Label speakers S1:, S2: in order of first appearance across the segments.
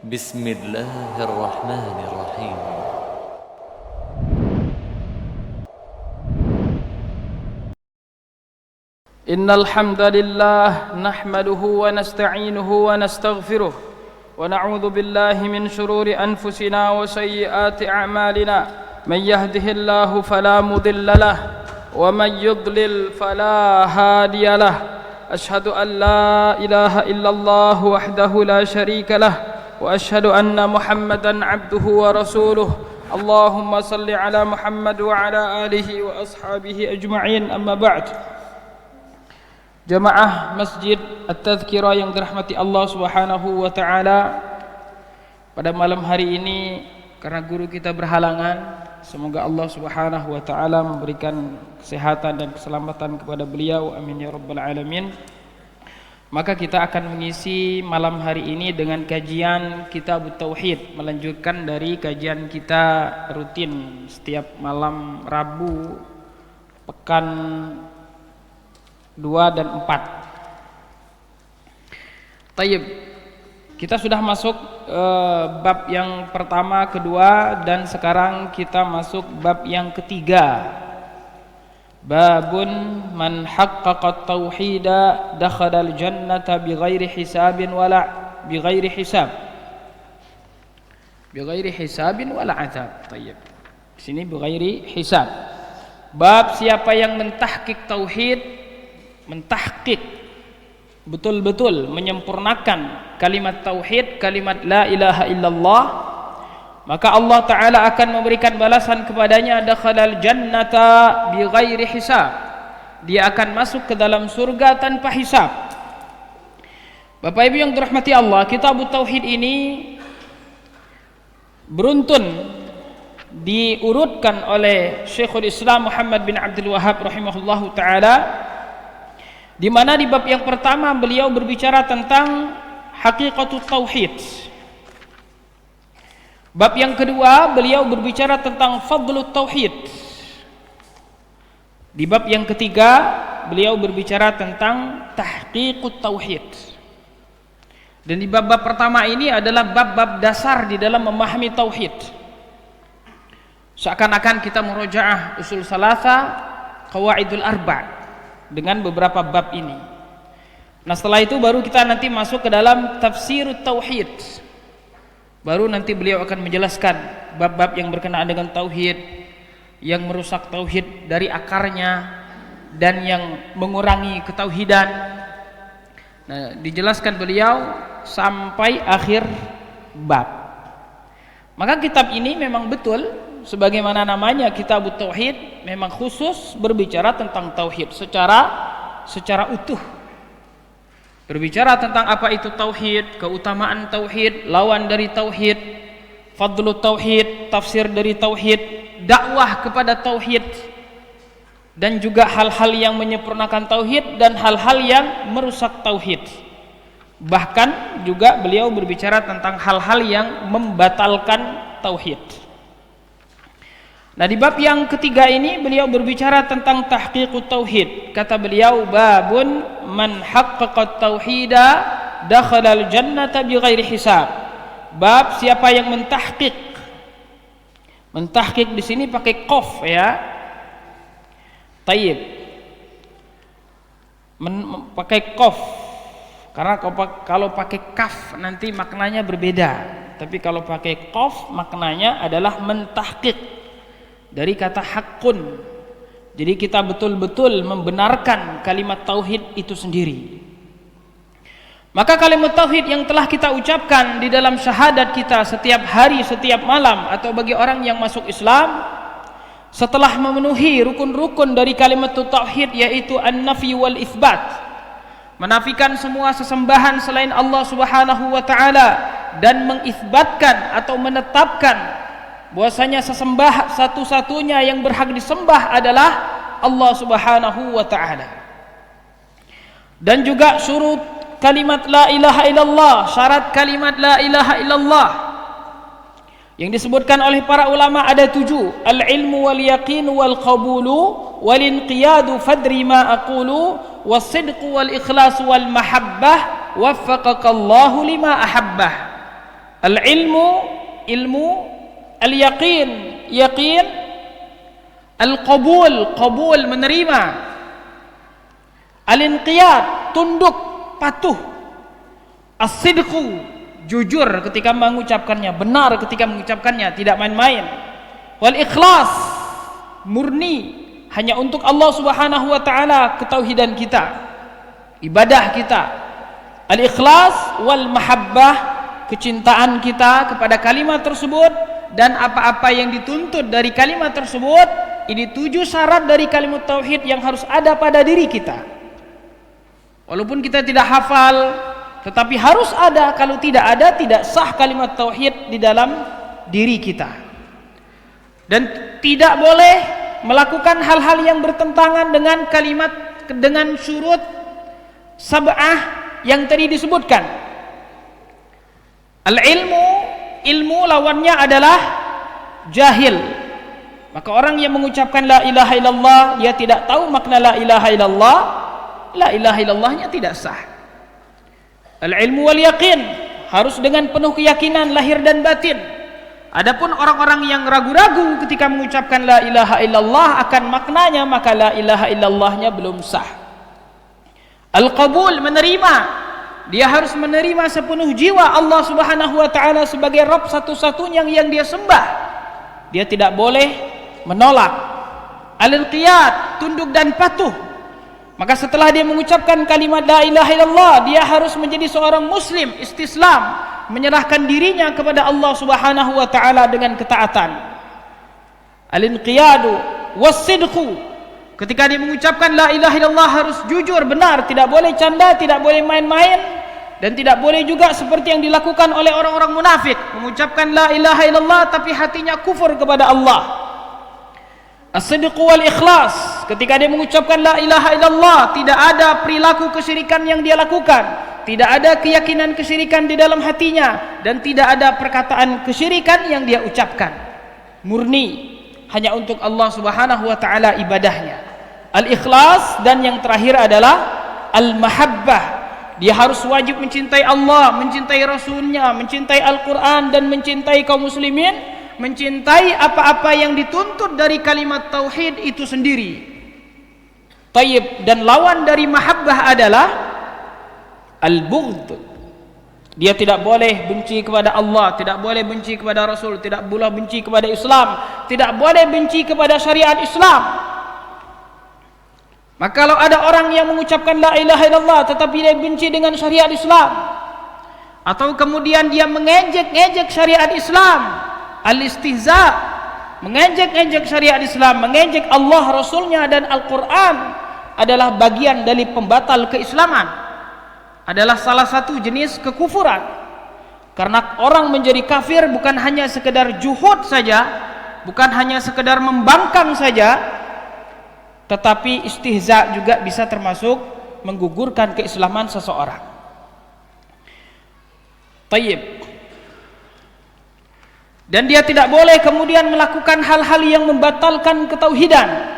S1: بسم الله الرحمن الرحيم
S2: إن الحمد لله نحمده ونستعينه ونستغفره ونعوذ بالله من شرور أنفسنا وسيئات أعمالنا من يهده الله فلا مضل له ومن يضلل فلا هادي له أشهد أن لا إله إلا الله وحده لا شريك له وأشهد أن محمدا عبده ورسوله اللهم صل على محمد وعلى آله وأصحابه أجمعين أما بعد. Jamaah Masjid At-Tadhkirah yang dirahmati Allah Subhanahu wa taala, pada malam hari ini karena guru kita berhalangan, semoga Allah Subhanahu wa taala memberikan kesehatan dan keselamatan kepada beliau, amin ya rabbal alamin. Maka kita akan mengisi malam hari ini dengan kajian Kitab Tauhid, melanjutkan dari kajian kita rutin setiap malam Rabu pekan 2 dan 4. Tayyib, kita sudah masuk bab yang pertama, kedua, dan sekarang kita masuk bab yang ketiga. Babun man haqqaqa tauhida dakhala al-jannata bighairi hisabin wala bighairi hisab. Bighairi hisabin wala azab. Tayyib. Di sini bighairi hisab. Bab siapa yang mentahqiq tauhid, mentahqiq betul-betul menyempurnakan kalimat tauhid, kalimat la ilaha illallah, maka Allah Ta'ala akan memberikan balasan kepadanya, dakhalal jannata bighairi hisab, dia akan masuk ke dalam surga tanpa hisab. Bapak Ibu yang dirahmati Allah, Kitab Tauhid ini beruntun diurutkan oleh Syekhul Islam Muhammad bin Abdul Wahhab rahimahullahu ta'ala, di mana di bab yang pertama beliau berbicara tentang hakikatut tauhid. Bab yang kedua beliau berbicara tentang fadlut tauhid. Di bab yang ketiga beliau berbicara tentang tahqiqut tauhid. Dan di bab-bab pertama ini adalah bab-bab dasar di dalam memahami tauhid. Seakan-akan kita murojaah usul salasa, qawaidul arba' dengan beberapa bab ini. Nah, setelah itu baru kita nanti masuk ke dalam tafsirut tauhid. Baru nanti beliau akan menjelaskan bab-bab yang berkenaan dengan tauhid, yang merusak tauhid dari akarnya dan yang mengurangi ketauhidan. Nah, dijelaskan beliau sampai akhir bab. Maka kitab ini memang betul sebagaimana namanya Kitab Tauhid, memang khusus berbicara tentang tauhid secara utuh. Berbicara tentang apa itu tauhid, keutamaan tauhid, lawan dari tauhid, fadlu tauhid, tafsir dari tauhid, dakwah kepada tauhid, dan juga hal-hal yang menyempurnakan tauhid dan hal-hal yang merusak tauhid. Bahkan juga beliau berbicara tentang hal-hal yang membatalkan tauhid. Nah, di bab yang ketiga ini beliau berbicara tentang tahqiqut tauhid. Kata beliau, babun man haqqaqa tauhida dakhalal jannata bighairi hisab. Bab siapa yang mentahqiq. Mentahqiq di sini pakai qaf ya. Tayyib. Pakai qaf. Karena kalau pakai kaf nanti maknanya berbeda. Tapi kalau pakai qaf maknanya adalah mentahqiq. Dari kata haqqun. Jadi kita betul-betul membenarkan kalimat tauhid itu sendiri. Maka kalimat tauhid yang telah kita ucapkan di dalam syahadat kita setiap hari, setiap malam, atau bagi orang yang masuk Islam, setelah memenuhi rukun-rukun dari kalimat tauhid, yaitu an-nafi wal itsbat, menafikan semua sesembahan selain Allah Subhanahu wa taala dan mengisbatkan atau menetapkan bahwasanya sesembah satu-satunya yang berhak disembah adalah Allah Subhanahu wa taala. Dan juga syurut kalimat la ilaha illallah, syarat kalimat la ilaha illallah yang disebutkan oleh para ulama ada 7. Al-ilmu wal yaqin wal qabulu wal inqiyadu fadri ma aqulu was sidqu wal ikhlas wal mahabbah waffaqakallahu lima ahabbah. Al-ilmu, ilmu, al-yaqin, yaqin, al-qabul, qabul, menerima, al-inqiyad, tunduk, patuh, as-sidqu, jujur ketika mengucapkannya, benar ketika mengucapkannya, tidak main-main, wal ikhlas, murni hanya untuk Allah Subhanahu wa taala ketauhidan kita, ibadah kita, al ikhlas wal mahabbah, kecintaan kita kepada kalimat tersebut dan apa-apa yang dituntut dari kalimat tersebut. Ini 7 syarat dari kalimat tauhid yang harus ada pada diri kita. Walaupun kita tidak hafal, tetapi harus ada. Kalau tidak ada, tidak sah kalimat tauhid di dalam diri kita. Dan tidak boleh melakukan hal-hal yang bertentangan dengan kalimat, dengan syurut sab'ah yang tadi disebutkan. Al-ilmu, ilmu lawannya adalah jahil. Maka orang yang mengucapkan la ilaha illallah, dia tidak tahu makna la ilaha illallah, la ilaha illallahnya tidak sah. Al-ilmu wal yaqin, harus dengan penuh keyakinan lahir dan batin. Adapun orang-orang yang ragu-ragu ketika mengucapkan la ilaha illallah akan maknanya, maka la ilaha illallahnya belum sah. Al-qabul, menerima, dia harus menerima sepenuh jiwa Allah Subhanahu wa taala sebagai Rabb satu-satunya yang dia sembah. Dia tidak boleh menolak. Al-inqiyad, tunduk dan patuh. Maka setelah dia mengucapkan kalimat la ilaha illallah, dia harus menjadi seorang muslim, istislam, menyerahkan dirinya kepada Allah Subhanahu wa taala dengan ketaatan. Al-inqiyadu was-sidqu, ketika dia mengucapkan la ilaha illallah harus jujur, benar, tidak boleh canda, tidak boleh main-main, dan tidak boleh juga seperti yang dilakukan oleh orang-orang munafik, mengucapkan la ilaha illallah tapi hatinya kufur kepada Allah. As-sidqu wal ikhlas, ketika dia mengucapkan la ilaha illallah tidak ada perilaku kesyirikan yang dia lakukan, tidak ada keyakinan kesyirikan di dalam hatinya, dan tidak ada perkataan kesyirikan yang dia ucapkan. Murni hanya untuk Allah Subhanahu wa taala ibadahnya. Al-ikhlas, dan yang terakhir adalah al-mahabbah. Dia harus wajib mencintai Allah, mencintai Rasulnya, mencintai Al-Quran, dan mencintai kaum muslimin, mencintai apa-apa yang dituntut dari kalimat tauhid itu sendiri. Tayyib, dan lawan dari mahabbah adalah al-bughd. Dia tidak boleh benci kepada Allah, tidak boleh benci kepada Rasul, tidak boleh benci kepada Islam, tidak boleh benci kepada syariat Islam. Maka kalau ada orang yang mengucapkan la ilaha illallah tetapi dia benci dengan syariat Islam, atau kemudian dia mengejek-ejek syariat Islam, al-istihza, mengejek-ejek syariat Islam, mengejek Allah, Rasulnya, dan Al-Quran, adalah bagian dari pembatal keislaman, adalah salah satu jenis kekufuran. Karena orang menjadi kafir bukan hanya sekedar juhud saja, bukan hanya sekedar membangkang saja, tetapi istihza juga bisa termasuk menggugurkan keislaman seseorang. Tayyib. Dan dia tidak boleh kemudian melakukan hal-hal yang membatalkan ketauhidan.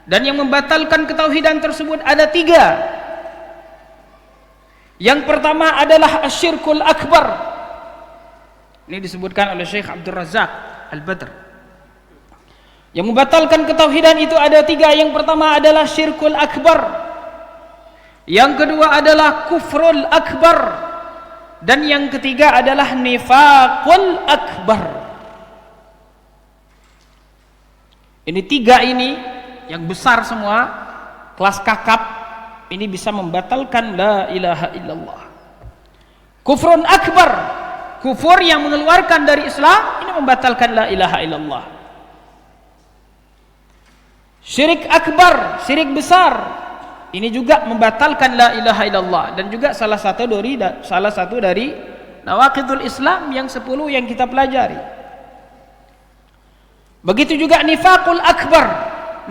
S2: Dan yang membatalkan ketauhidan tersebut ada 3. Yang pertama adalah asyirkul akbar. Ini disebutkan oleh Syekh Abdul Razak Al-Badr. Yang membatalkan ketauhidan itu ada 3. Yang pertama adalah syirkul akbar, yang kedua adalah kufrul akbar, dan yang ketiga adalah nifaqul akbar. Ini 3 ini yang besar semua, kelas kakap, ini bisa membatalkan la ilaha illallah. Kufrun akbar, kufur yang mengeluarkan dari Islam, ini membatalkan la ilaha illallah. Syirik akbar, syirik besar, ini juga membatalkan la ilaha illallah, dan juga salah satu dari nawaqidul Islam yang 10 yang kita pelajari. Begitu juga nifaqul akbar,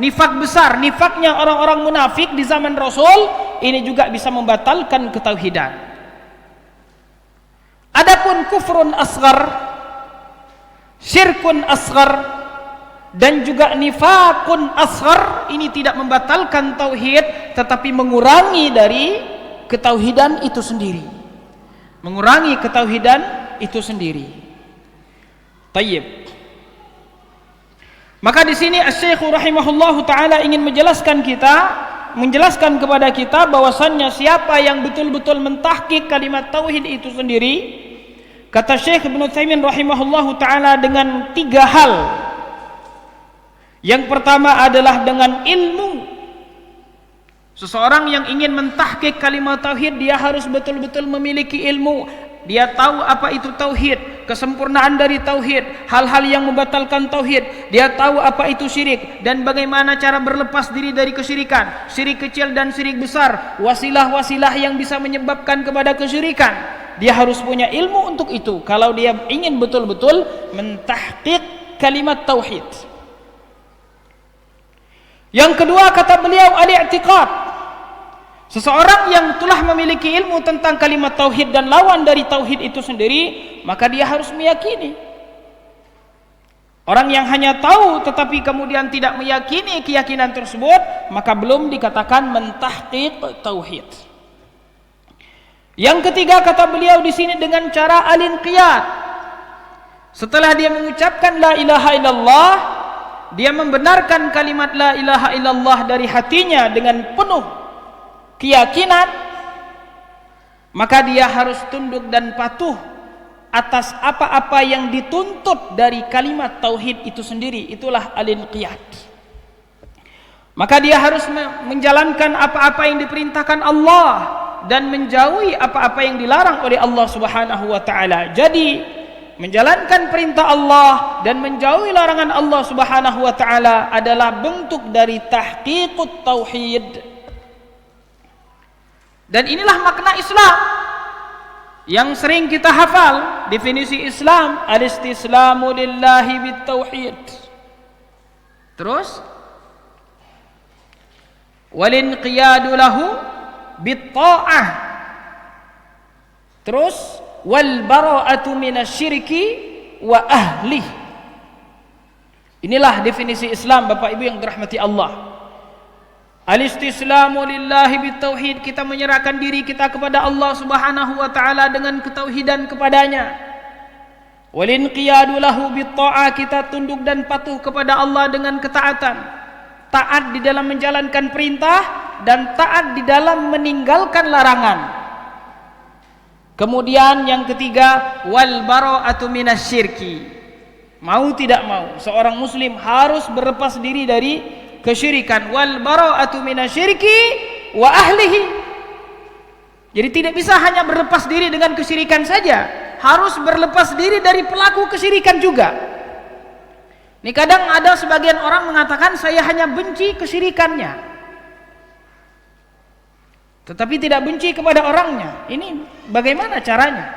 S2: nifak besar, nifaknya orang-orang munafik di zaman Rasul, ini juga bisa membatalkan ketauhidan. Adapun kufrun asghar, syirkun asghar, dan juga nifakun asghar, ini tidak membatalkan tauhid tetapi mengurangi dari ketauhidan itu sendiri, mengurangi ketauhidan itu sendiri. Tayyib. Maka di sini Asy-Syaikh rahimahullahu taala ingin menjelaskan kepada kita bahwasannya siapa yang betul-betul mentahqiq kalimat tauhid itu sendiri, kata Syekh Ibnu Utsaimin rahimahullahu taala, dengan 3 hal. Yang pertama adalah dengan ilmu. Seseorang yang ingin mentahqiq kalimat tauhid, dia harus betul-betul memiliki ilmu. Dia tahu apa itu tauhid, kesempurnaan dari tauhid, hal-hal yang membatalkan tauhid. Dia tahu apa itu syirik dan bagaimana cara berlepas diri dari kesyirikan, syirik kecil dan syirik besar, wasilah-wasilah yang bisa menyebabkan kepada kesyirikan. Dia harus punya ilmu untuk itu kalau dia ingin betul-betul mentahqiq kalimat tauhid. Yang kedua, kata beliau, al-i'tiqad. Seseorang yang telah memiliki ilmu tentang kalimat tauhid dan lawan dari tauhid itu sendiri, maka dia harus meyakini. Orang yang hanya tahu tetapi kemudian tidak meyakini keyakinan tersebut, maka belum dikatakan mentahqiq tauhid. Yang ketiga, kata beliau di sini, dengan cara al-inqiyad. Setelah dia mengucapkan la ilaha illallah, dia membenarkan kalimat la ilaha illallah dari hatinya dengan penuh keyakinan, maka dia harus tunduk dan patuh atas apa-apa yang dituntut dari kalimat tauhid itu sendiri. Itulah al-inqiyad. Maka dia harus menjalankan apa-apa yang diperintahkan Allah dan menjauhi apa-apa yang dilarang oleh Allah Subhanahu wa taala. Jadi menjalankan perintah Allah dan menjauhi larangan Allah Subhanahu wa taala adalah bentuk dari tahqiqut tauhid. Dan inilah makna Islam yang sering kita hafal. Definisi Islam, al-istislamu lillahi bit-tauhid. Terus wal-inqiyadu lahu bit-ta'ah. Terus wal bara'atu minasyirki wa ahli. Inilah definisi Islam, Bapak Ibu yang dirahmati Allah. Al-istislamu lillahi bitauhid, kita menyerahkan diri kita kepada Allah Subhanahu wa taala dengan ketauhidan kepadanya. Wal-inqiyadu lahu bit-ta'ah, kita tunduk dan patuh kepada Allah dengan ketaatan. Taat di dalam menjalankan perintah dan taat di dalam meninggalkan larangan. Kemudian yang ketiga, wal bara'atu minasyirki. Mau tidak mau, seorang muslim harus berlepas diri dari kesyirikan. Wal bara'atu minasyirki wa ahlihi. Jadi tidak bisa hanya berlepas diri dengan kesyirikan saja, harus berlepas diri dari pelaku kesyirikan juga. Ini kadang ada sebagian orang mengatakan saya hanya benci kesyirikannya, tetapi tidak benci kepada orangnya. Ini bagaimana caranya?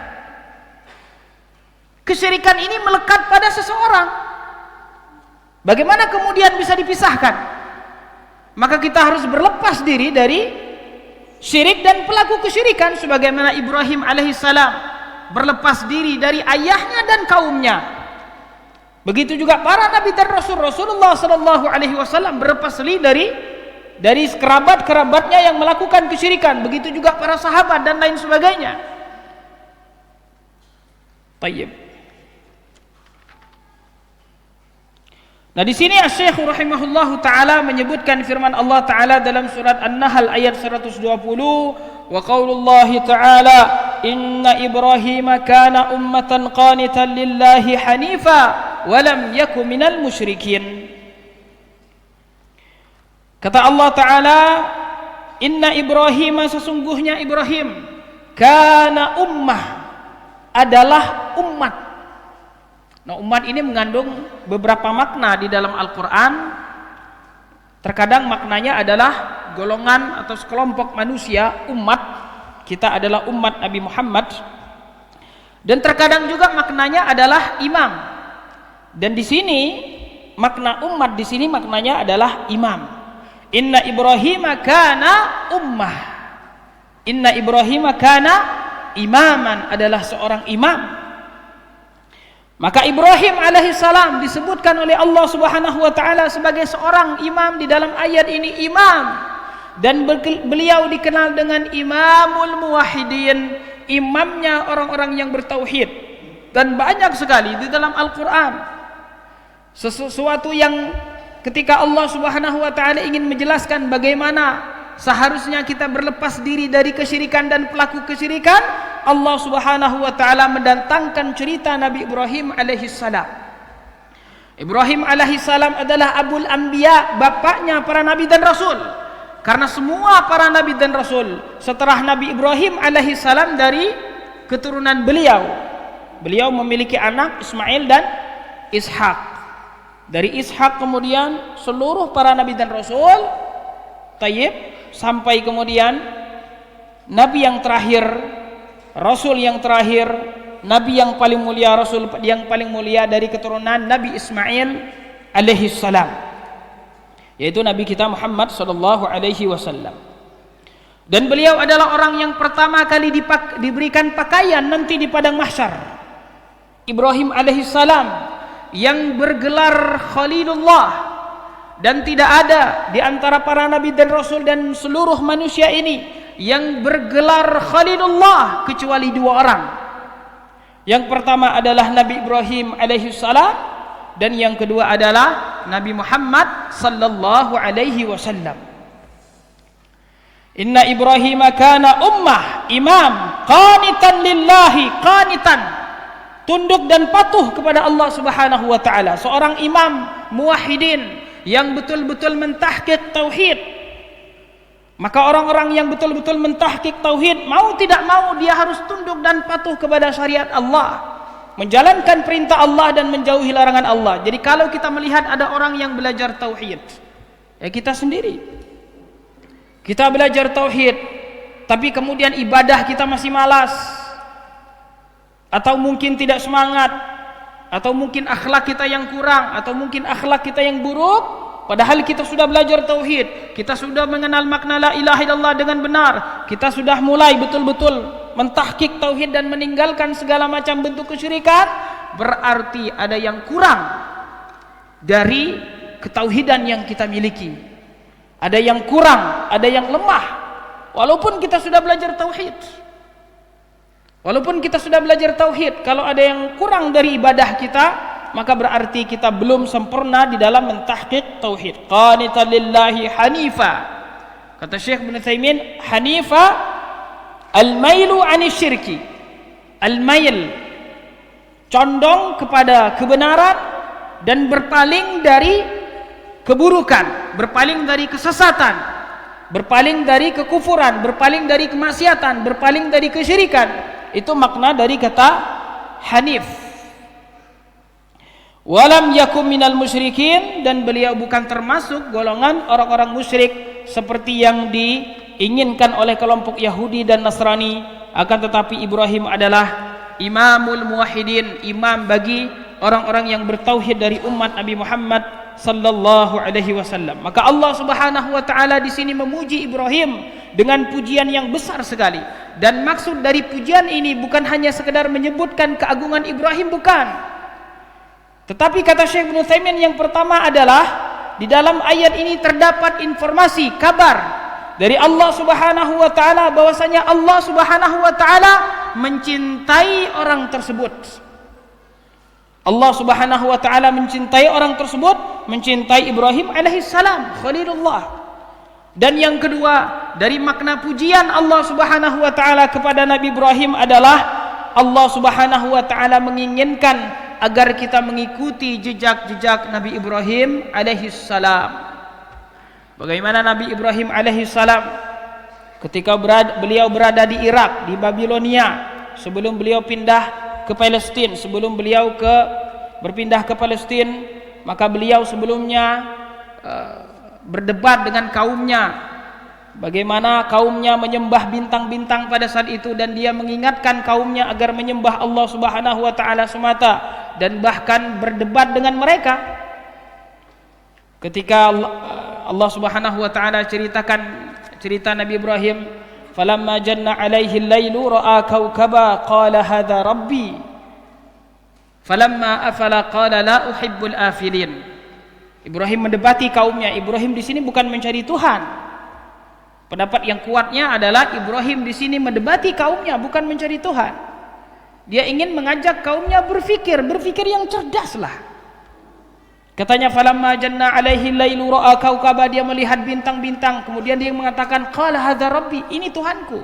S2: Kesyirikan ini melekat pada seseorang. Bagaimana kemudian bisa dipisahkan? Maka kita harus berlepas diri dari syirik dan pelaku kesyirikan, sebagaimana Ibrahim alaihissalam berlepas diri dari ayahnya dan kaumnya. Begitu juga para nabi dan rasul. Rasulullah sallallahu alaihi wasallam berlepas diri dari kerabat-kerabatnya yang melakukan kesyirikan. Begitu juga para sahabat dan lain sebagainya. Tayyib. Nah, di sini Asy-Syaikh rahimahullahu taala menyebutkan firman Allah taala dalam surat An-Nahl ayat 120, wa qaulullahi taala, inna Ibrahima kana ummatan qanitan lillahi hanifa wa lam yaku minal musyrikin. Kata Allah taala, inna Ibrahima, sesungguhnya Ibrahim, kana ummah, adalah umat. Nah, umat ini mengandung beberapa makna di dalam Al-Quran. Terkadang maknanya adalah golongan atau sekelompok manusia, umat. Kita adalah umat Nabi Muhammad. Dan terkadang juga maknanya adalah imam. Dan di sini makna umat di sini maknanya adalah imam. Inna Ibrahima kana ummah. Inna Ibrahima kana imaman, adalah seorang imam. Maka Ibrahim alaihissalam disebutkan oleh Allah Subhanahu wa taala sebagai seorang imam di dalam ayat ini, imam. Dan beliau dikenal dengan imamul muwahhidin, imamnya orang-orang yang bertauhid. dan banyak sekali di dalam Al-Quran. Sesuatu yang ketika Allah Subhanahu wa ta'ala ingin menjelaskan bagaimana seharusnya kita berlepas diri dari kesyirikan dan pelaku kesyirikan, Allah Subhanahu wa ta'ala mendatangkan cerita Nabi Ibrahim alaihissalam. Ibrahim alaihissalam adalah Abul Anbiya, bapaknya para nabi dan rasul. Karena semua para nabi dan rasul setelah Nabi Ibrahim alaihissalam dari keturunan beliau. Beliau memiliki anak Ismail dan Ishak. Dari Ishak kemudian seluruh para nabi dan rasul, tayyib, sampai kemudian nabi yang terakhir, rasul yang terakhir, nabi yang paling mulia, rasul yang paling mulia dari keturunan Nabi Ismail alaihi salam, yaitu Nabi kita Muhammad sallallahu alaihi wasallam. Dan beliau adalah orang yang pertama kali diberikan pakaian nanti di padang mahsyar. Ibrahim alaihi salam yang bergelar Khalilullah, dan tidak ada di antara para nabi dan rasul dan seluruh manusia ini yang bergelar Khalilullah kecuali dua orang. Yang pertama adalah Nabi Ibrahim alaihi salam, dan yang kedua adalah Nabi Muhammad sallallahu alaihi wasallam. Inna Ibrahim kana ummah, imam, qanitan lillahi, qanitan, tunduk dan patuh kepada Allah Subhanahu wa ta'ala, seorang imam muwahhidin yang betul-betul mentahqiq tauhid. Maka orang-orang yang betul-betul mentahqiq tauhid, mau tidak mau dia harus tunduk dan patuh kepada syariat Allah, menjalankan perintah Allah dan menjauhi larangan Allah. Jadi kalau kita melihat ada orang yang belajar tauhid, ya kita sendiri, kita belajar tauhid tapi kemudian ibadah kita masih malas, atau mungkin tidak semangat, atau mungkin akhlak kita yang kurang, atau mungkin akhlak kita yang buruk, padahal kita sudah belajar tauhid, kita sudah mengenal makna la ilaha illallah dengan benar, kita sudah mulai betul-betul mentahqiq tauhid dan meninggalkan segala macam bentuk kesyirikan, berarti ada yang kurang dari ketauhidan yang kita miliki, ada yang kurang, ada yang lemah. Walaupun kita sudah belajar tauhid, walaupun kita sudah belajar tauhid, kalau ada yang kurang dari ibadah kita, maka berarti kita belum sempurna di dalam mentahqiq tauhid. Qanitan lillahi hanifa. Kata Syekh Ibnu Utsaimin, hanifa al-mailu 'ani syirki. Al-mail, condong kepada kebenaran dan berpaling dari keburukan, berpaling dari kesesatan, berpaling dari kekufuran, berpaling dari kemaksiatan, berpaling dari kesyirikan. Itu makna dari kata hanif. Walam yakum minal musyrikin, dan beliau bukan termasuk golongan orang-orang musyrik seperti yang diinginkan oleh kelompok Yahudi dan Nasrani. Akan tetapi Ibrahim adalah imamul muwahhidin, imam bagi orang-orang yang bertauhid dari umat Nabi Muhammad sallallahu alaihi wasallam. Maka Allah Subhanahu wa taala di sini memuji Ibrahim dengan pujian yang besar sekali. Dan maksud dari pujian ini bukan hanya sekedar menyebutkan keagungan Ibrahim, bukan. Tetapi kata Syekh Ibnu Utsaimin, yang pertama adalah di dalam ayat ini terdapat informasi, kabar dari Allah Subhanahu wa taala bahwasanya Allah Subhanahu wa taala mencintai orang tersebut. Allah Subhanahu wa taala mencintai orang tersebut, mencintai Ibrahim alaihissalam, Khalilullah. Dan yang kedua dari makna pujian Allah Subhanahu wa taala kepada Nabi Ibrahim adalah Allah Subhanahu wa taala menginginkan agar kita mengikuti jejak-jejak Nabi Ibrahim alaihissalam. Bagaimana Nabi Ibrahim alaihissalam ketika beliau berada di Irak, di Babilonia, sebelum beliau pindah ke Palestina, sebelum beliau berpindah ke Palestina, maka beliau sebelumnya berdebat dengan kaumnya, bagaimana kaumnya menyembah bintang-bintang pada saat itu, dan dia mengingatkan kaumnya agar menyembah Allah Subhanahu wa taala semata, dan bahkan berdebat dengan mereka. Ketika Allah Subhanahu wa taala ceritakan cerita Nabi Ibrahim, falamma janna alaihi al-lailu ra'a kawkaba qala hadha rabbi falamma afala qala la uhibbul afilin. Ibrahim mendebati kaumnya. Ibrahim di sini bukan mencari Tuhan. Pendapat yang kuatnya adalah Ibrahim di sini mendebati kaumnya, bukan mencari Tuhan. Dia ingin mengajak kaumnya berfikir yang cerdaslah. Katanya falamma janna alaihi lailu ra'a kaukaba, dia melihat bintang-bintang, kemudian dia mengatakan qala hadza rabbi, ini Tuhanku.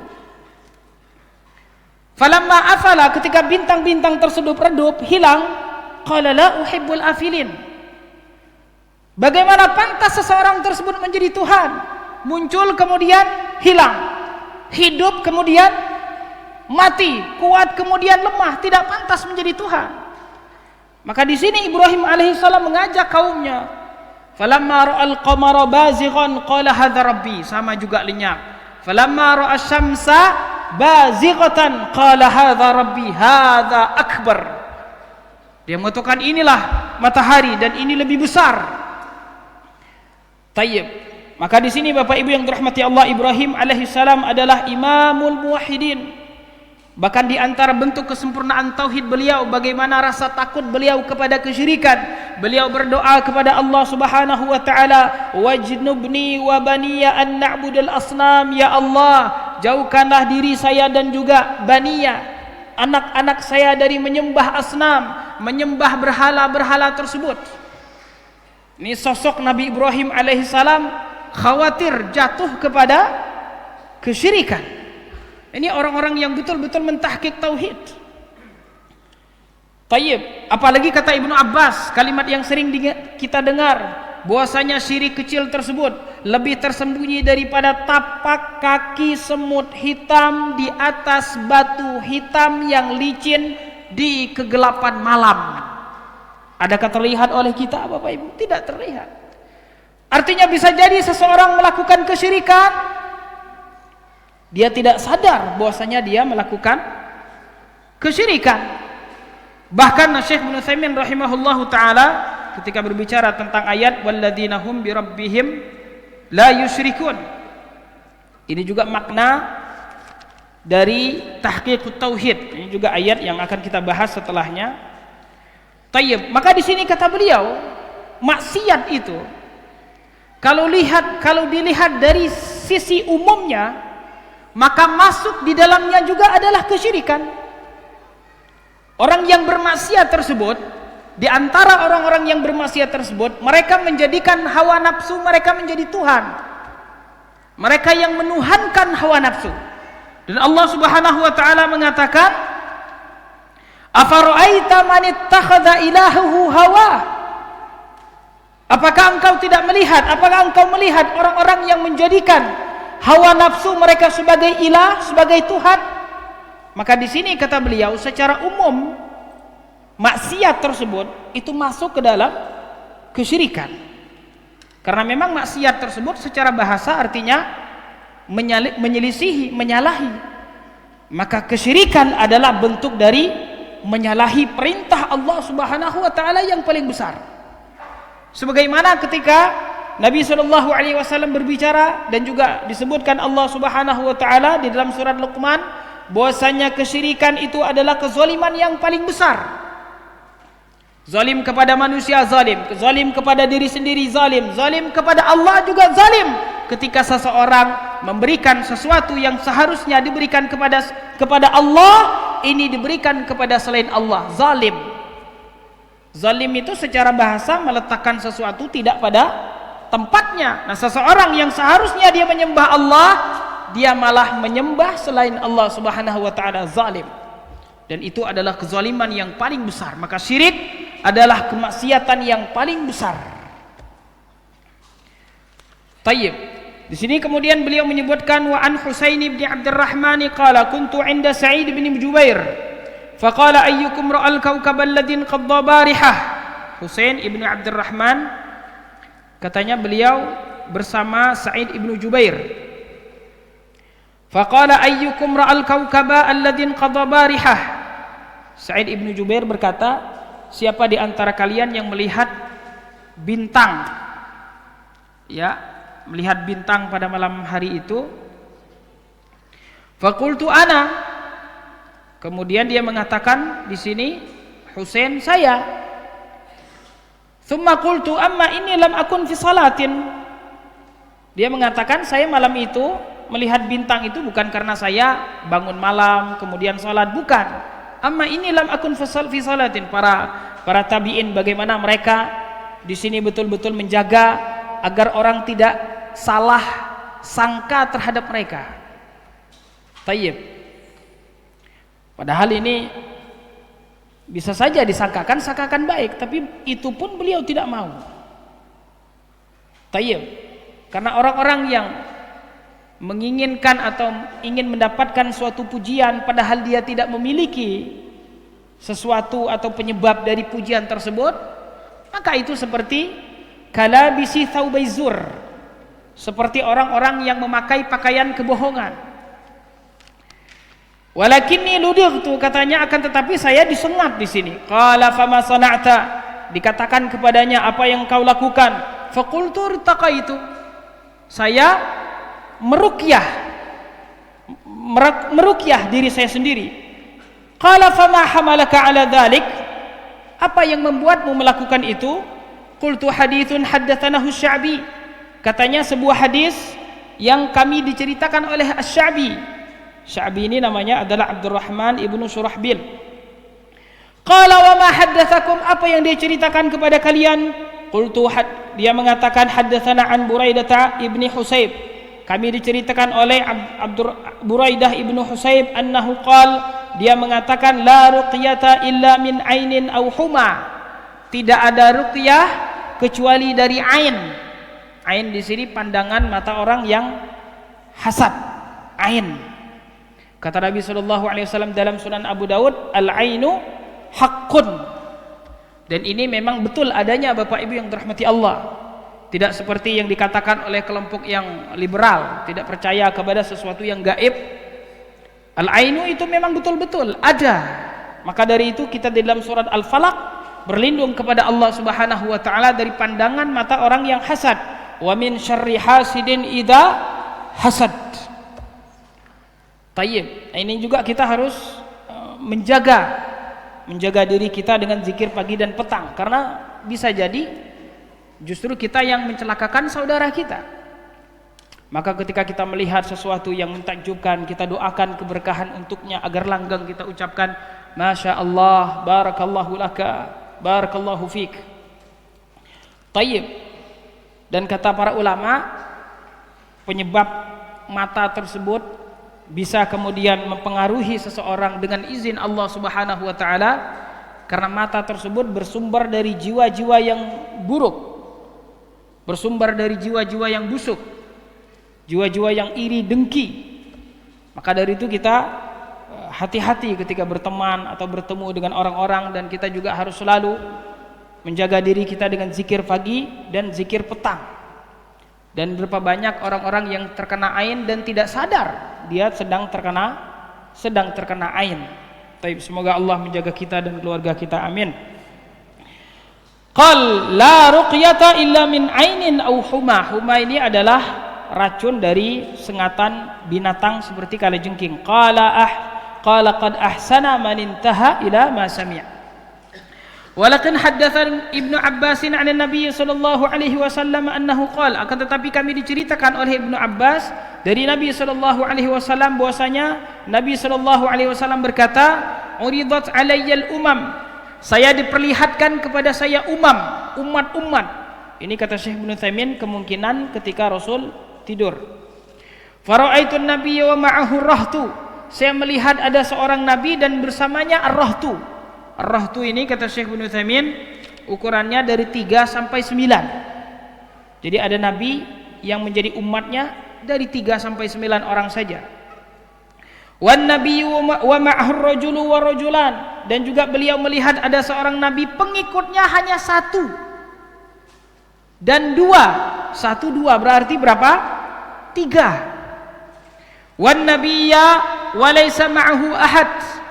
S2: Falamma afala, ketika bintang-bintang tersebut redup, hilang, qala la uhibbul afilin. Bagaimana pantas seseorang tersebut menjadi Tuhan? Muncul kemudian hilang, hidup kemudian mati, kuat kemudian lemah, tidak pantas menjadi Tuhan. Maka di sini Ibrahim alaihissalam mengajak kaumnya. Falamma ra'al qamara bazighan qala hadza rabbi, sama juga lenyap. Falamma ra'a syamsa bazighatan qala hadza rabbi hadza akbar. Dia mengatakan inilah matahari dan ini lebih besar. Tayyib. Maka di sini Bapak Ibu yang dirahmati Allah, Ibrahim alaihissalam adalah imamul muwahhidin. Bahkan di antara bentuk kesempurnaan tauhid beliau, bagaimana rasa takut beliau kepada kesyirikan. Beliau berdoa kepada Allah Subhanahu wa taala, wajnubni wa baniya an na'budal asnam, ya Allah, jauhkanlah diri saya dan juga baniya, anak-anak saya dari menyembah asnam, menyembah berhala-berhala tersebut. Ini sosok Nabi Ibrahim alaihissalam khawatir jatuh kepada kesyirikan. Ini orang-orang yang betul-betul mentahqiq tauhid. Tayyib, apalagi kata Ibnu Abbas, kalimat yang sering kita dengar, bahwasanya syirik kecil tersebut lebih tersembunyi daripada tapak kaki semut hitam di atas batu hitam yang licin di kegelapan malam. Adakah terlihat oleh kita, Bapak Ibu? Tidak terlihat. Artinya bisa jadi seseorang melakukan kesyirikan, dia tidak sadar bahwasanya dia melakukan kesyirikan. Bahkan Syekh Ibnu Utsaimin rahimahullahu taala ketika berbicara tentang ayat walladzina hum bi rabbihim la yusyrikun, ini juga makna dari tahqiqut tauhid. Ini juga ayat yang akan kita bahas setelahnya. Tayyib. Maka di sini kata beliau, maksiat itu kalau dilihat dari sisi umumnya, maka masuk di dalamnya juga adalah kesyirikan. Orang yang bermaksiat tersebut, di antara orang-orang yang bermaksiat tersebut, mereka menjadikan hawa nafsu mereka menjadi Tuhan. Mereka yang menuhankan hawa nafsu. Dan Allah Subhanahu wa taala mengatakan, "Afara'aita man ittakhadha ilahahu hawa?" Apakah engkau tidak melihat? Apakah engkau melihat orang-orang yang menjadikan hawa nafsu mereka sebagai ilah, sebagai Tuhan? Maka di sini kata beliau, secara umum maksiat tersebut itu masuk ke dalam kesyirikan. Karena memang maksiat tersebut secara bahasa artinya menyelisihi, menyalahi. Maka kesyirikan adalah bentuk dari menyalahi perintah Allah Subhanahu wa taala yang paling besar. Sebagaimana ketika Nabi sallallahu alaihi wasallam berbicara dan juga disebutkan Allah Subhanahu wa taala di dalam surat Luqman bahwasanya kesyirikan itu adalah kezaliman yang paling besar. Zalim kepada manusia zalim, zalim kepada diri sendiri zalim, zalim kepada Allah juga zalim. Ketika seseorang memberikan sesuatu yang seharusnya diberikan kepada Allah, ini diberikan kepada selain Allah, zalim. Zalim itu secara bahasa meletakkan sesuatu tidak pada tempatnya. Nah, seseorang yang seharusnya dia menyembah Allah, dia malah menyembah selain Allah Subhanahu wa taala, zalim. Dan itu adalah kezaliman yang paling besar. Maka syirik adalah kemaksiatan yang paling besar. Tayyib. Di sini kemudian beliau menyebutkan wa an Husain bin Abdurrahman qala kuntu 'inda Sa'id bin Jubair faqala ayyukum ra'al kawkab alladhi qadda barihah. Husain ibnu Abdurrahman, katanya beliau bersama Sa'id ibnu Jubair. Faqala ayyukum ra'al kawkaba alladhi qadda barihah. Sa'id ibnu Jubair berkata, siapa di antara kalian yang melihat bintang, ya, melihat bintang pada malam hari itu? Faqultu ana. Kemudian dia mengatakan di sini, Husain, saya. Tsumma qultu amma inni lam akun fi salatin. Dia mengatakan, saya malam itu melihat bintang itu bukan karena saya bangun malam kemudian salat, bukan. Amma ini lam akun fi salatin. Para tabi'in bagaimana mereka di sini betul-betul menjaga agar orang tidak salah sangka terhadap mereka. Tayyib. Padahal ini bisa saja disangkakan baik, tapi itu pun beliau tidak mau. Tayyib. Karena orang-orang yang menginginkan atau ingin mendapatkan suatu pujian padahal dia tidak memiliki sesuatu atau penyebab dari pujian tersebut, maka itu seperti kalabisi thawbaizur, seperti orang-orang yang memakai pakaian kebohongan. Walakinni ludightu, katanya, akan tetapi saya disengat di sini. Qala fama sana'ta, dikatakan kepadanya, apa yang kau lakukan? Faqultu irtaqaitu, saya meruqyah diri saya sendiri. Qala fama hamalaka ala dhalik, apa yang membuatmu melakukan itu? Qultu hadithun haddatsanahu Sya'bi, katanya sebuah hadis yang kami diceritakan oleh Asy-Sya'bi. Sya'bi ini namanya adalah Abdurrahman ibnu Surahbil. Qala wa ma haddatsakum, apa yang dia ceritakan kepada kalian? Qultu, dia mengatakan haddatsana an Buraidah ibni Husayb, kami diceritakan oleh Buraidah ibnu Husayb annahu qal, dia mengatakan la ruqyata illa min ainin aw huma, tidak ada ruqyah kecuali dari ain. Ain di sini pandangan mata orang yang hasad, ain. Kata Nabi sallallahu alaihi wasallam dalam Sunan Abu Daud, al-ainu haqqun. Dan ini memang betul adanya Bapak Ibu yang dirahmati Allah. Tidak seperti yang dikatakan oleh kelompok yang liberal, tidak percaya kepada sesuatu yang gaib. Al-ainu itu memang betul-betul ada. Maka dari itu kita di dalam surat Al-Falaq berlindung kepada Allah Subhanahu wa taala dari pandangan mata orang yang hasad. Wa min syarri hasidin idza hasad. Tayyib. Ini juga kita harus menjaga diri kita dengan zikir pagi dan petang, karena bisa jadi justru kita yang mencelakakan saudara kita. Maka ketika kita melihat sesuatu yang mentakjubkan, kita doakan keberkahan untuknya agar langgeng kita ucapkan Masya Allah, barakallahu laka, barakallahu fik. Tayyib. Dan kata para ulama, penyebab mata tersebut bisa kemudian mempengaruhi seseorang dengan izin Allah Subhanahu wa taala, karena mata tersebut bersumber dari jiwa-jiwa yang buruk, bersumber dari jiwa-jiwa yang busuk, jiwa-jiwa yang iri dengki. Maka dari itu kita hati-hati ketika berteman atau bertemu dengan orang-orang, dan kita juga harus selalu menjaga diri kita dengan zikir pagi dan zikir petang. Dan berapa banyak orang-orang yang terkena ain dan tidak sadar dia sedang terkena ain. Baik, semoga Allah menjaga kita dan keluarga kita, amin. Qal la ruqyata illa min ainin aw huma. Huma ini adalah racun dari sengatan binatang seperti kalajengking. Qala qad ahsana man intaha ila ma sami'a. Walakin haddatsan Ibnu Abbasin 'an Nabi sallallahu alaihi wasallam annahu qala, akan tetapi kami diceritakan oleh Ibnu Abbas dari Nabi sallallahu alaihi wasallam bahwasanya Nabi sallallahu alaihi wasallam berkata, uridat alayyal umam, saya diperlihatkan kepada saya umat-umat. Ini kata Syekh Ibnu Utsaimin, kemungkinan ketika Rasul tidur. Fara'aitun nabiyya wa ma'ahu rahtu, saya melihat ada seorang nabi dan bersamanya ar-rahtu. Ar-rahtu ini kata Syekh Ibnu Utsaimin ukurannya dari 3 sampai 9. Jadi ada nabi yang menjadi umatnya dari 3 sampai 9 orang saja. Wan nabiyyu wa ma'ahu rajulu wa rajulan, dan juga beliau melihat ada seorang nabi pengikutnya hanya 1 dan 2. 1 2 berarti berapa? 3. Wan nabiyya wa laysa ma'ahu ahad,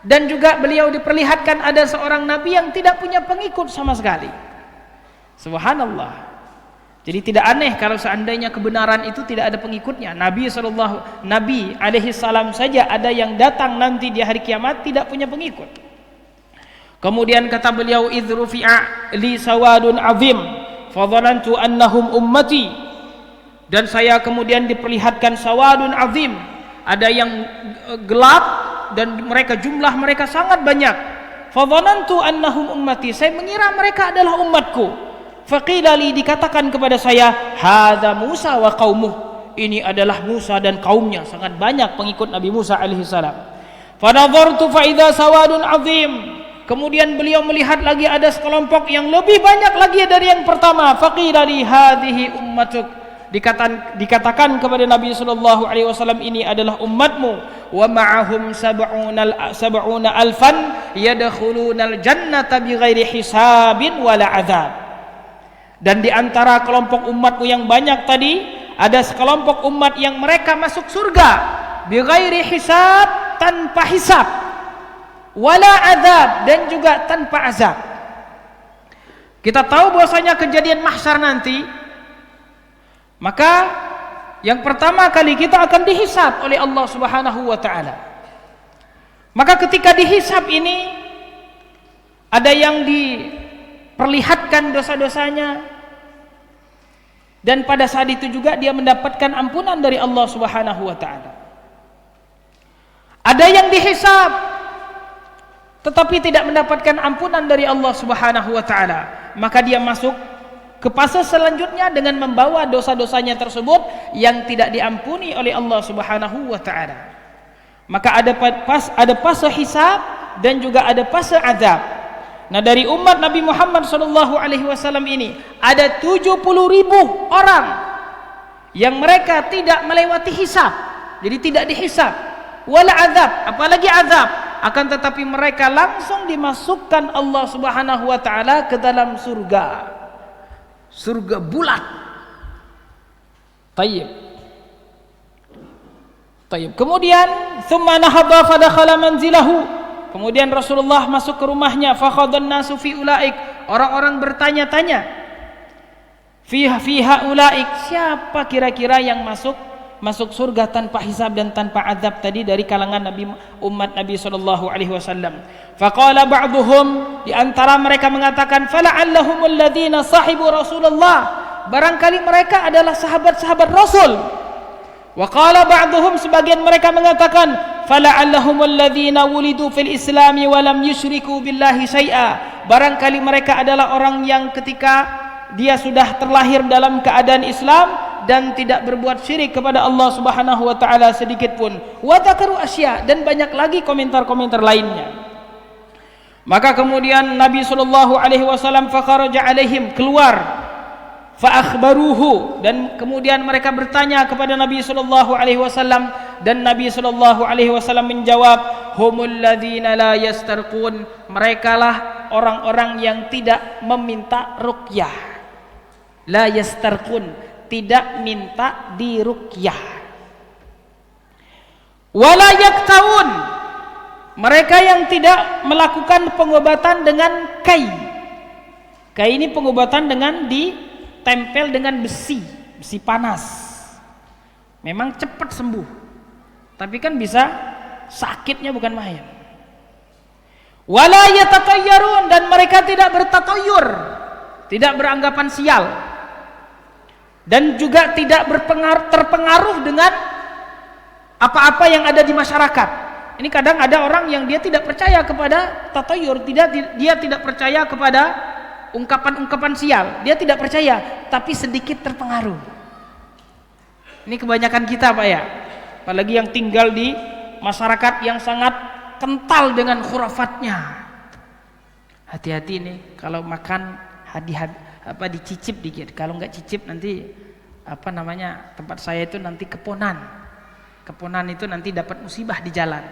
S2: dan juga beliau diperlihatkan ada seorang nabi yang tidak punya pengikut sama sekali. Subhanallah. Jadi tidak aneh kalau seandainya kebenaran itu tidak ada pengikutnya. Nabi alaihi salam saja ada yang datang nanti di hari kiamat tidak punya pengikut. Kemudian kata beliau, idrufi'a li sawadun azim fadhanantu annahum ummati, dan saya kemudian diperlihatkan sawadun azim, ada yang gelap dan jumlah mereka sangat banyak. Fadhanantu annahum ummati, saya mengira mereka adalah umatku. Faqila li, dikatakan kepada saya, hadza Musa wa qaumuh, ini adalah Musa dan kaumnya, sangat banyak pengikut Nabi Musa alaihi salam. Fanadhartu fa idza sawadun azim, kemudian beliau melihat lagi ada sekelompok yang lebih banyak lagi dari yang pertama. Faqila li hadhihi ummatuk, dikatakan kepada Nabi sallallahu alaihi wasallam, ini adalah umatmu. Wa ma'ahum sab'una alfan yadkhulunal jannata bighairi hisabin wala adzab. Dan di antara kelompok umatmu yang banyak tadi, ada sekelompok umat yang mereka masuk surga bighairi hisab, tanpa hisab, wala azab, dan juga tanpa azab. Kita tahu bahwasanya kejadian mahsyar nanti, maka yang pertama kali kita akan dihisab oleh Allah Subhanahu wa taala. Maka ketika dihisab ini, ada yang diperlihatkan dosa-dosanya, dan pada saat itu juga dia mendapatkan ampunan dari Allah Subhanahu wa taala. Ada yang dihisab tetapi tidak mendapatkan ampunan dari Allah Subhanahu wa taala, maka dia masuk ke fase selanjutnya dengan membawa dosa-dosanya tersebut yang tidak diampuni oleh Allah Subhanahu wa taala. Maka ada fase hisab dan juga ada fase azab. Nah, dari umat Nabi Muhammad sallallahu alaihi wasallam ini ada 70.000 orang yang mereka tidak melewati hisab. Jadi tidak dihisab, wala azab, apalagi azab, akan tetapi mereka langsung dimasukkan Allah Subhanahu wa taala ke dalam surga. Surga bulat. Tayyib. Kemudian thumma nahadha fadakhala manzilahu. Kemudian Rasulullah masuk ke rumahnya. Fakhadhan nasu fi ulaik. Orang-orang bertanya-tanya, fiha ulaik, siapa kira-kira yang masuk surga tanpa hisab dan tanpa azab tadi dari kalangan umat Nabi sallallahu alaihi wasallam. Faqala ba'dhum, di antara mereka mengatakan, fala'allahumul ladzina sahibu Rasulullah, barangkali mereka adalah sahabat-sahabat Rasul. Wa qala ba'dhum, sebagian mereka mengatakan, fala'allahumul ladzina wulidu fil islami wa lam yusyriku billahi syai'a, barangkali mereka adalah orang yang ketika dia sudah terlahir dalam keadaan Islam dan tidak berbuat syirik kepada Allah Subhanahu wa taala sedikit pun. Wa dzakaru asya, dan banyak lagi komentar-komentar lainnya. Maka kemudian Nabi sallallahu alaihi wasallam fakharaja alaihim, keluar, fa akhbaruhu, dan kemudian mereka bertanya kepada Nabi sallallahu alaihi wasallam, dan Nabi sallallahu alaihi wasallam menjawab, humul ladzina la yastarqun, merekalah orang-orang yang tidak meminta ruqyah. La yastarqun, tidak minta diruqyah. Wala yaktaun, mereka yang tidak melakukan pengobatan dengan kai. Kai ini pengobatan dengan ditempel dengan besi panas. Memang cepat sembuh, tapi kan bisa sakitnya bukan main. Wala yatatayyarun, dan mereka tidak bertatayur, tidak beranggapan sial, dan juga tidak terpengaruh dengan apa-apa yang ada di masyarakat. Ini kadang ada orang yang dia tidak percaya kepada tatayur, dia tidak percaya kepada ungkapan-ungkapan sial, dia tidak percaya, tapi sedikit terpengaruh. Ini kebanyakan kita, Pak, ya, apalagi yang tinggal di masyarakat yang sangat kental dengan khurafatnya. Hati-hati nih kalau makan dicicip dikit. Kalau nggak cicip nanti tempat saya itu nanti keponan itu nanti dapat musibah di jalan.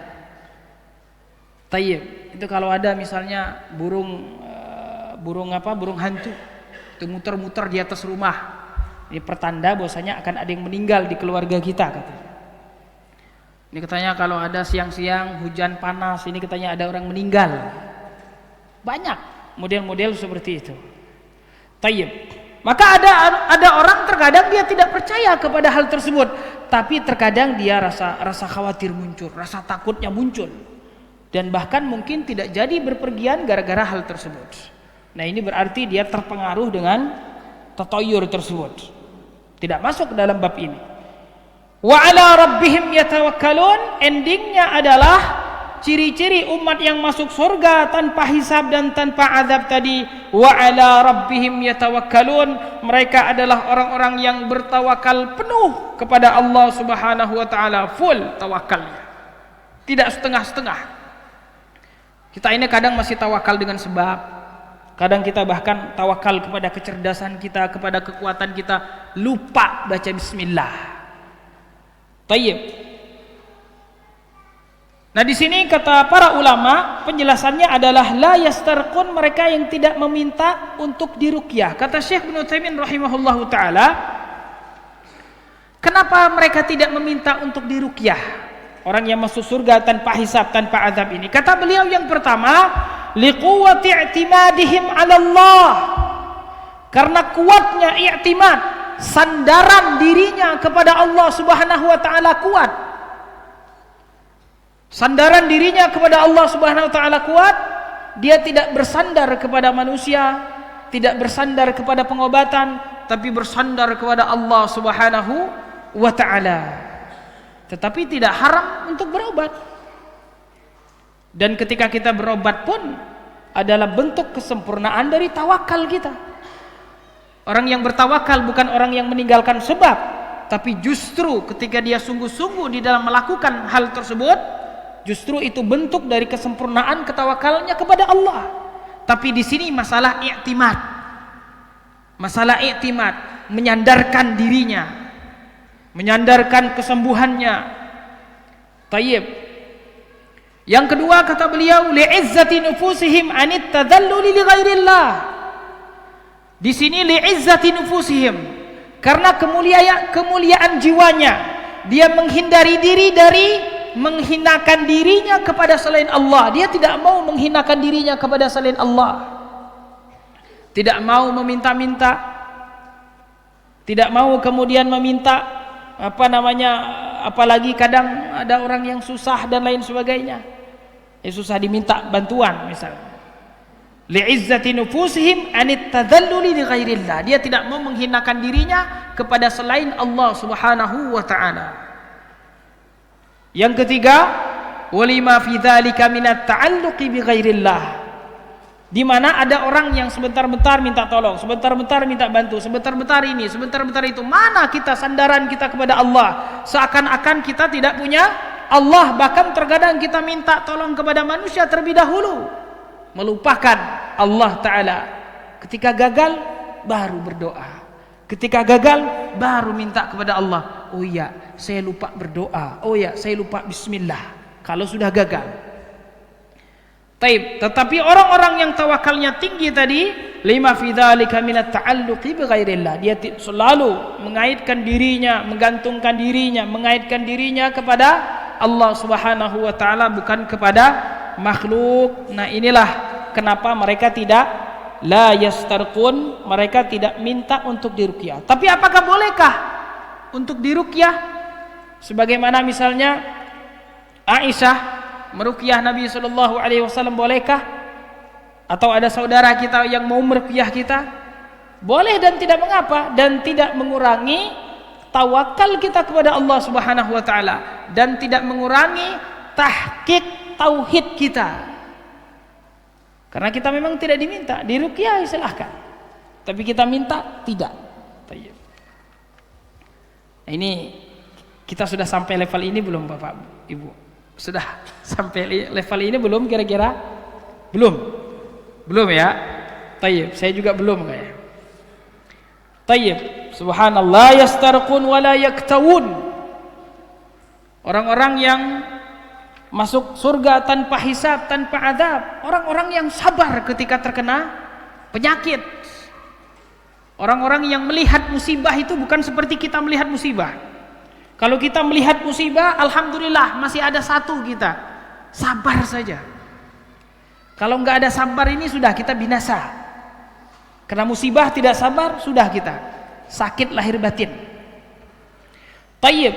S2: Tayyib, itu kalau ada misalnya burung hantu itu muter-muter di atas rumah, ini pertanda bahwasanya akan ada yang meninggal di keluarga kita, katanya. Ini katanya kalau ada siang-siang hujan panas, ini katanya ada orang meninggal. Banyak model-model seperti itu. Tayyib. Maka ada orang terkadang dia tidak percaya kepada hal tersebut, tapi terkadang dia rasa khawatir muncul, rasa takutnya muncul, dan bahkan mungkin tidak jadi berpergian gara-gara hal tersebut. Nah, ini berarti dia terpengaruh dengan tatayur tersebut, tidak masuk ke dalam bab ini. Wa ala rabbihim yatawakkalun, endingnya adalah ciri-ciri umat yang masuk surga tanpa hisab dan tanpa azab tadi, wa ala rabbihim yatawakkalun, mereka adalah orang-orang yang bertawakal penuh kepada Allah Subhanahu wa taala, full tawakalnya, tidak setengah-setengah. Kita ini kadang masih tawakal dengan sebab, kadang kita bahkan tawakal kepada kecerdasan kita, kepada kekuatan kita, lupa baca bismillah. Tayyib. Nah, di sini kata para ulama, penjelasannya adalah la yastarqun, mereka yang tidak meminta untuk diruqyah. Kata Syekh Ibnu Utsaimin rahimahullahu taala, kenapa mereka tidak meminta untuk diruqyah? Orang yang masuk surga tanpa hisab, tanpa azab ini. Kata beliau yang pertama, liquwwati i'timadihim 'ala Allah. Karena kuatnya i'timad, sandaran dirinya kepada Allah Subhanahu wa taala kuat. Sandaran dirinya kepada Allah Subhanahu wa taala kuat, dia tidak bersandar kepada manusia, tidak bersandar kepada pengobatan, tapi bersandar kepada Allah Subhanahu wa taala. Tetapi tidak haram untuk berobat. Dan ketika kita berobat pun adalah bentuk kesempurnaan dari tawakal kita. Orang yang bertawakal bukan orang yang meninggalkan sebab, tapi justru ketika dia sungguh-sungguh di dalam melakukan hal tersebut, justru itu bentuk dari kesempurnaan ketawakalnya kepada Allah. Tapi di sini masalah i'timad. Masalah i'timad, menyandarkan dirinya, menyandarkan kesembuhannya. Tayyib. Yang kedua kata beliau, li'izzati nufusihim anit tadalluli li ghairillah. Di sini li'izzati nufusihim, karena kemuliaan jiwanya, dia menghindari diri dari menghinakan dirinya kepada selain Allah. Dia tidak mau menghinakan dirinya kepada selain Allah, tidak mau meminta-minta, tidak mau kemudian meminta apalagi kadang ada orang yang susah dan lain sebagainya, susah diminta bantuan misalnya. Li'izzati nufusihim anit tadalluli li ghairillah, dia tidak mau menghinakan dirinya kepada selain Allah Subhanahu wa taala. Yang ketiga, walima fi dzalika minat ta'alluqi bi ghairillah, di mana ada orang yang sebentar-bentar minta tolong, sebentar-bentar minta bantu, sebentar-bentar ini, sebentar-bentar itu. Mana kita sandaran kita kepada Allah? Seakan-akan kita tidak punya Allah, bahkan terkadang kita minta tolong kepada manusia terlebih dahulu, melupakan Allah taala. Ketika gagal baru berdoa, ketika gagal baru minta kepada Allah. Oh iya, saya lupa berdoa. Oh ya, saya lupa bismillah kalau sudah gagal. Taib. Tetapi orang-orang yang tawakalnya tinggi tadi, lima fi dzalika minat ta'alluqi bi ghairillah, dia selalu mengaitkan dirinya, menggantungkan dirinya, mengaitkan dirinya kepada Allah Subhanahu wa taala, bukan kepada makhluk. Nah, inilah kenapa mereka tidak la yastarqun, mereka tidak minta untuk diruqyah. Tapi apakah bolehkah untuk diruqyah? Sebagaimana misalnya Aisyah meruqyah Nabi sallallahu alaihi wasallam, bolehkah? Atau ada saudara kita yang mau meruqyah kita? Boleh dan tidak mengapa, dan tidak mengurangi tawakal kita kepada Allah Subhanahu wa taala, dan tidak mengurangi tahqiq tauhid kita. Karena kita memang tidak diminta diruqyah, silahkan, tapi kita minta tidak. Nah, ini kita sudah sampai level ini belum Bapak Ibu? Sudah sampai level ini belum kira-kira? Belum ya? Tayyib, saya juga belum kayak. Tayyib, subhanallah, yastarqun wa la yaktawun. Orang-orang yang masuk surga tanpa hisab, tanpa azab, orang-orang yang sabar ketika terkena penyakit. Orang-orang yang melihat musibah itu bukan seperti kita melihat musibah. Kalau kita melihat musibah, alhamdulillah masih ada satu, kita sabar saja. Kalau nggak ada sabar ini sudah kita binasa. Karena musibah tidak sabar, sudah kita sakit lahir batin. Tayyib.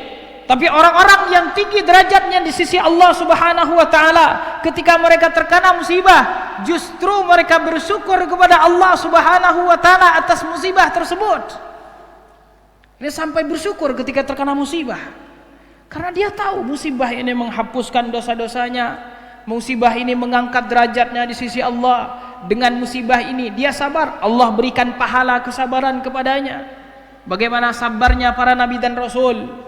S2: Tapi orang-orang yang tinggi derajatnya di sisi Allah Subhanahu wa taala, ketika mereka terkena musibah, justru mereka bersyukur kepada Allah Subhanahu wa taala atas musibah tersebut. Dia sampai bersyukur ketika terkena musibah, karena dia tahu musibah ini menghapuskan dosa-dosanya, musibah ini mengangkat derajatnya di sisi Allah. Dengan musibah ini dia sabar, Allah berikan pahala kesabaran kepadanya. Bagaimana sabarnya para nabi dan rasul.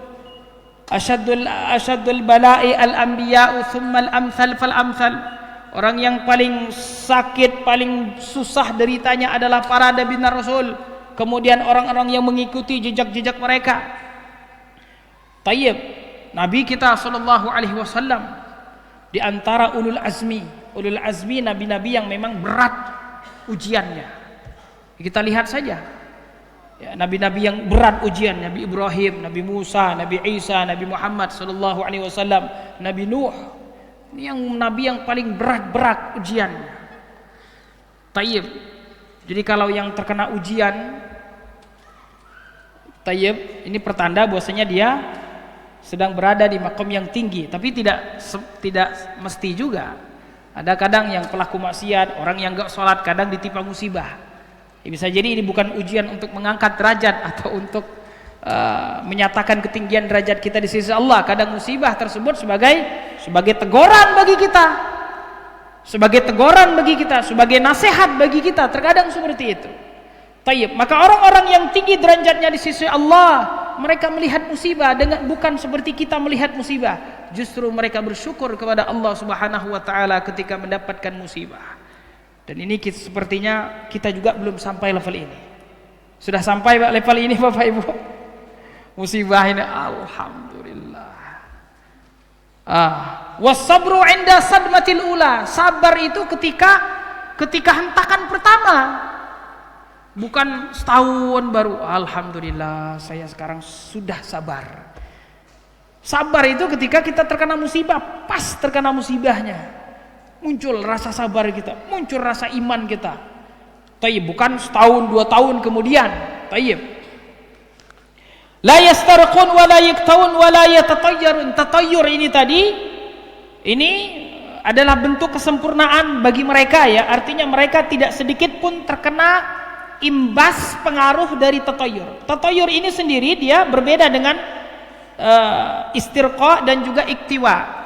S2: Asyaddul bala'i al-anbiya'u thumma al-amthal fal-amthal. Orang yang paling sakit, paling susah deritanya adalah para nabi dan rasul. Kemudian orang-orang yang mengikuti jejak-jejak mereka. Tayyib, Nabi kita sallallahu alaihi wasallam di antara ulul azmi nabi-nabi yang memang berat ujiannya. Kita lihat saja ya, nabi-nabi yang berat ujian, Nabi Ibrahim, Nabi Musa, Nabi Isa, Nabi Muhammad sallallahu alaihi wasallam, Nabi Nuh. Ini yang nabi yang paling berat ujiannya. Tayyib. Jadi kalau yang terkena ujian, tayyib, ini pertanda bahwasanya dia sedang berada di makom yang tinggi, tapi tidak mesti juga. Ada kadang yang pelaku maksiat, orang yang enggak sholat kadang ditimpa musibah. Ya, bisa jadi ini bukan ujian untuk mengangkat derajat atau untuk menyatakan ketinggian derajat kita di sisi Allah. Kadang musibah tersebut sebagai teguran bagi kita, sebagai nasihat bagi kita. Terkadang seperti itu. Tayyib. Maka orang-orang yang tinggi derajatnya di sisi Allah, mereka melihat musibah bukan seperti kita melihat musibah. Justru mereka bersyukur kepada Allah Subhanahu wa taala ketika mendapatkan musibah. Dan ini sepertinya kita juga belum sampai level ini. Sudah sampai level ini Bapak Ibu? Musibah ini alhamdulillah. Wasabru 'inda sadmatil ula. Sabar itu ketika hentakan pertama. Bukan setahun baru, alhamdulillah saya sekarang sudah sabar. Sabar itu ketika kita terkena musibah, pas terkena musibahnya muncul rasa sabar kita, muncul rasa iman kita. Tayyib, bukan setahun 2 tahun kemudian. Tayyib. La yastarqun wa la yaktawun wa la yatatayyarun. Tatayyur ini tadi, ini adalah bentuk kesempurnaan bagi mereka ya. Artinya mereka tidak sedikit pun terkena imbas pengaruh dari tatayyur. Tatayyur ini sendiri dia berbeda dengan istirqa dan juga iktiwa.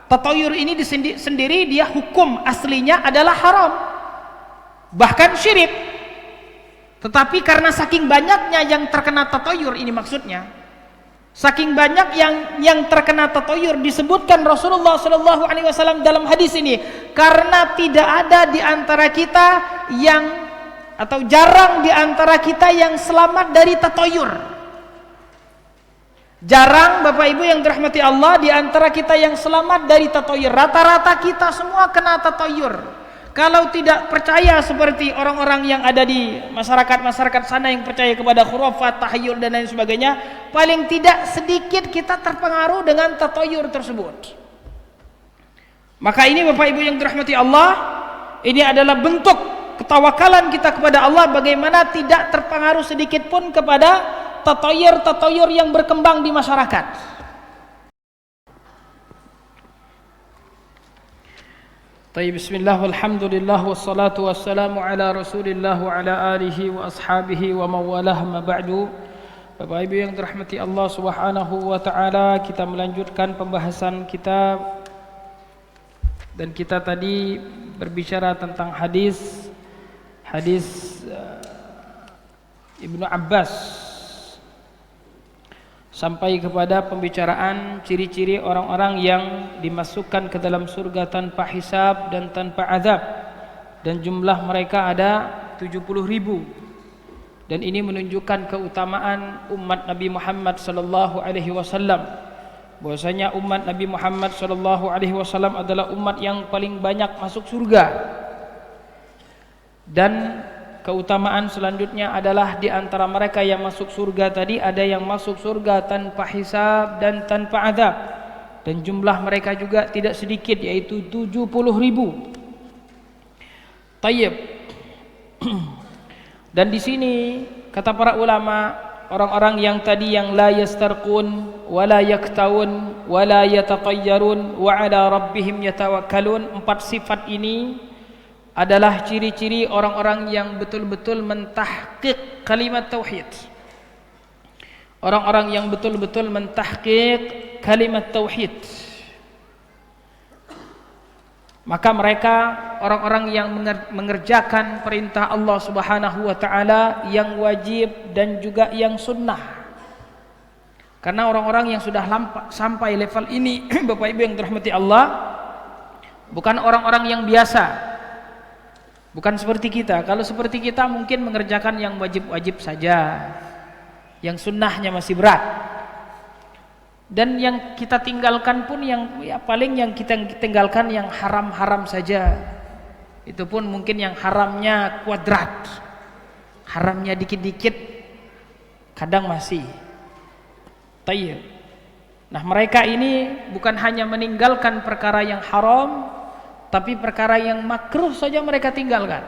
S2: Tatayyur ini sendiri dia hukum aslinya adalah haram, bahkan syirik. Tetapi karena saking banyaknya yang terkena tatayyur, ini maksudnya saking banyak yang terkena tatayyur, disebutkan Rasulullah sallallahu alaihi wasallam dalam hadis ini, karena tidak ada di antara kita atau jarang di antara kita yang selamat dari tatayyur. Jarang Bapak Ibu yang dirahmati Allah di antara kita yang selamat dari tatayyur. Rata-rata kita semua kena tatayyur. Kalau tidak percaya seperti orang-orang yang ada di masyarakat sana yang percaya kepada khurafat, tahayyul dan lain sebagainya, paling tidak sedikit kita terpengaruh dengan tatayyur tersebut. Maka ini Bapak Ibu yang dirahmati Allah, ini adalah bentuk ketawakalan kita kepada Allah, bagaimana tidak terpengaruh sedikit pun kepada tatayyur yang berkembang di masyarakat. Tayyib, bismillah, walhamdulillah, wassalatu wassalamu ala rasulillah wa ala alihi wa ashabihi wa mawalah, ma ba'du. Bapak Ibu yang dirahmati Allah Subhanahu wa ta'ala, kita melanjutkan pembahasan kita. Dan kita tadi berbicara tentang hadis Ibnu Abbas sampai kepada pembicaraan ciri-ciri orang-orang yang dimasukkan ke dalam surga tanpa hisab dan tanpa azab, dan jumlah mereka ada 70.000. Dan ini menunjukkan keutamaan umat Nabi Muhammad sallallahu alaihi wasallam, bahwasanya umat Nabi Muhammad sallallahu alaihi wasallam adalah umat yang paling banyak masuk surga. Dan keutamaan selanjutnya adalah di antara mereka yang masuk surga tadi, ada yang masuk surga tanpa hisab dan tanpa azab, dan jumlah mereka juga tidak sedikit, yaitu 70.000. Tayyib. Dan di sini kata para ulama, orang-orang yang tadi yang la yastarqun wa la yaktawun wa la yataqayyarun wa ala rabbihim yatawakkalun, 4 sifat ini adalah ciri-ciri orang-orang yang betul-betul mentahqiq kalimat tauhid. Orang-orang yang betul-betul mentahqiq kalimat tauhid. Maka mereka orang-orang yang mengerjakan perintah Allah Subhanahu wa taala yang wajib dan juga yang sunnah. Karena orang-orang yang sudah sampai level ini Bapak Ibu yang dirahmati Allah, bukan orang-orang yang biasa. Bukan seperti kita. Kalau seperti kita mungkin mengerjakan yang wajib-wajib saja, yang sunnahnya masih berat. Dan yang kita tinggalkan pun yang paling yang kita tinggalkan yang haram-haram saja. Itu pun mungkin yang haramnya kuadrat, haramnya dikit-dikit, kadang masih. Tayyib. Nah, mereka ini bukan hanya meninggalkan perkara yang haram, tapi perkara yang makruh saja mereka tinggalkan.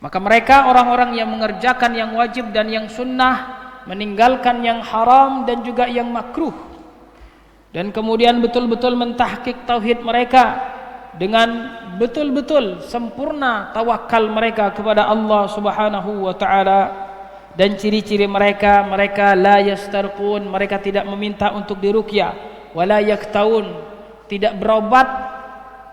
S2: Maka mereka orang-orang yang mengerjakan yang wajib dan yang sunnah, meninggalkan yang haram dan juga yang makruh, dan kemudian betul-betul mentahqiq tauhid mereka dengan betul-betul sempurna tawakal mereka kepada Allah Subhanahu wa taala. Dan ciri-ciri mereka la yastarqun, mereka tidak meminta untuk diruqyah, wala yaktaun, tidak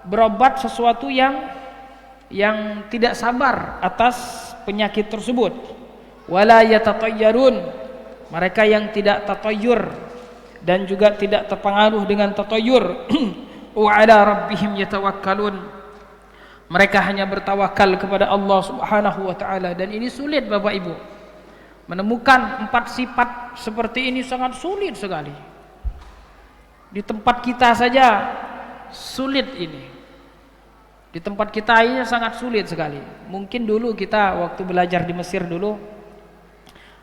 S2: berobat sesuatu yang tidak sabar atas penyakit tersebut. Wala yatatayyarun, mereka yang tidak tatayyur dan juga tidak terpengaruh dengan tatayyur. Wa ala rabbihim yatawakkalun, mereka hanya bertawakal kepada Allah Subhanahu wa taala. Dan ini sulit Bapak Ibu. Menemukan 4 sifat seperti ini sangat sulit sekali. Di tempat kita saja sulit ini. Di tempat kita ini sangat sulit sekali. Mungkin dulu kita waktu belajar di Mesir dulu,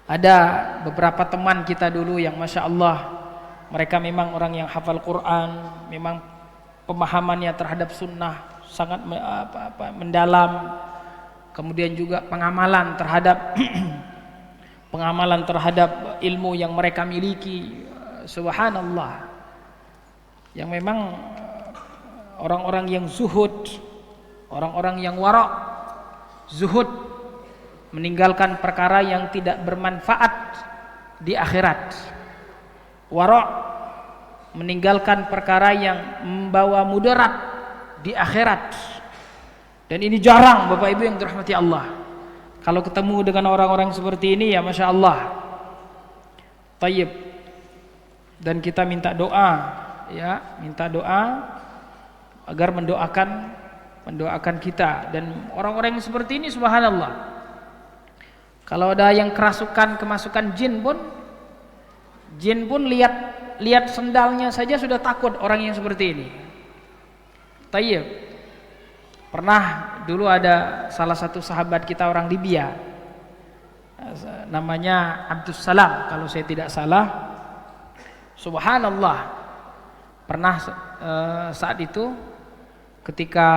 S2: ada beberapa teman kita dulu yang Masya Allah, mereka memang orang yang hafal Quran, memang pemahamannya terhadap sunnah sangat mendalam. Kemudian juga pengamalan terhadap ilmu yang mereka miliki, subhanallah, yang memang orang-orang yang zuhud, orang-orang yang wara', zuhud, meninggalkan perkara yang tidak bermanfaat di akhirat, wara', meninggalkan perkara yang membawa mudarat di akhirat. Dan ini jarang Bapak Ibu yang dirahmati Allah. Kalau ketemu dengan orang-orang seperti ini ya Masya Allah, tayyib. Dan kita minta doa, ya, minta doa agar mendoakan kita. Dan orang-orang yang seperti ini subhanallah, kalau ada yang kemasukan jin pun lihat sendalnya saja sudah takut orang yang seperti ini. Tayyib. Pernah dulu ada salah satu sahabat kita orang Libya, namanya Abdus Salam kalau saya tidak salah. Subhanallah, pernah saat itu ketika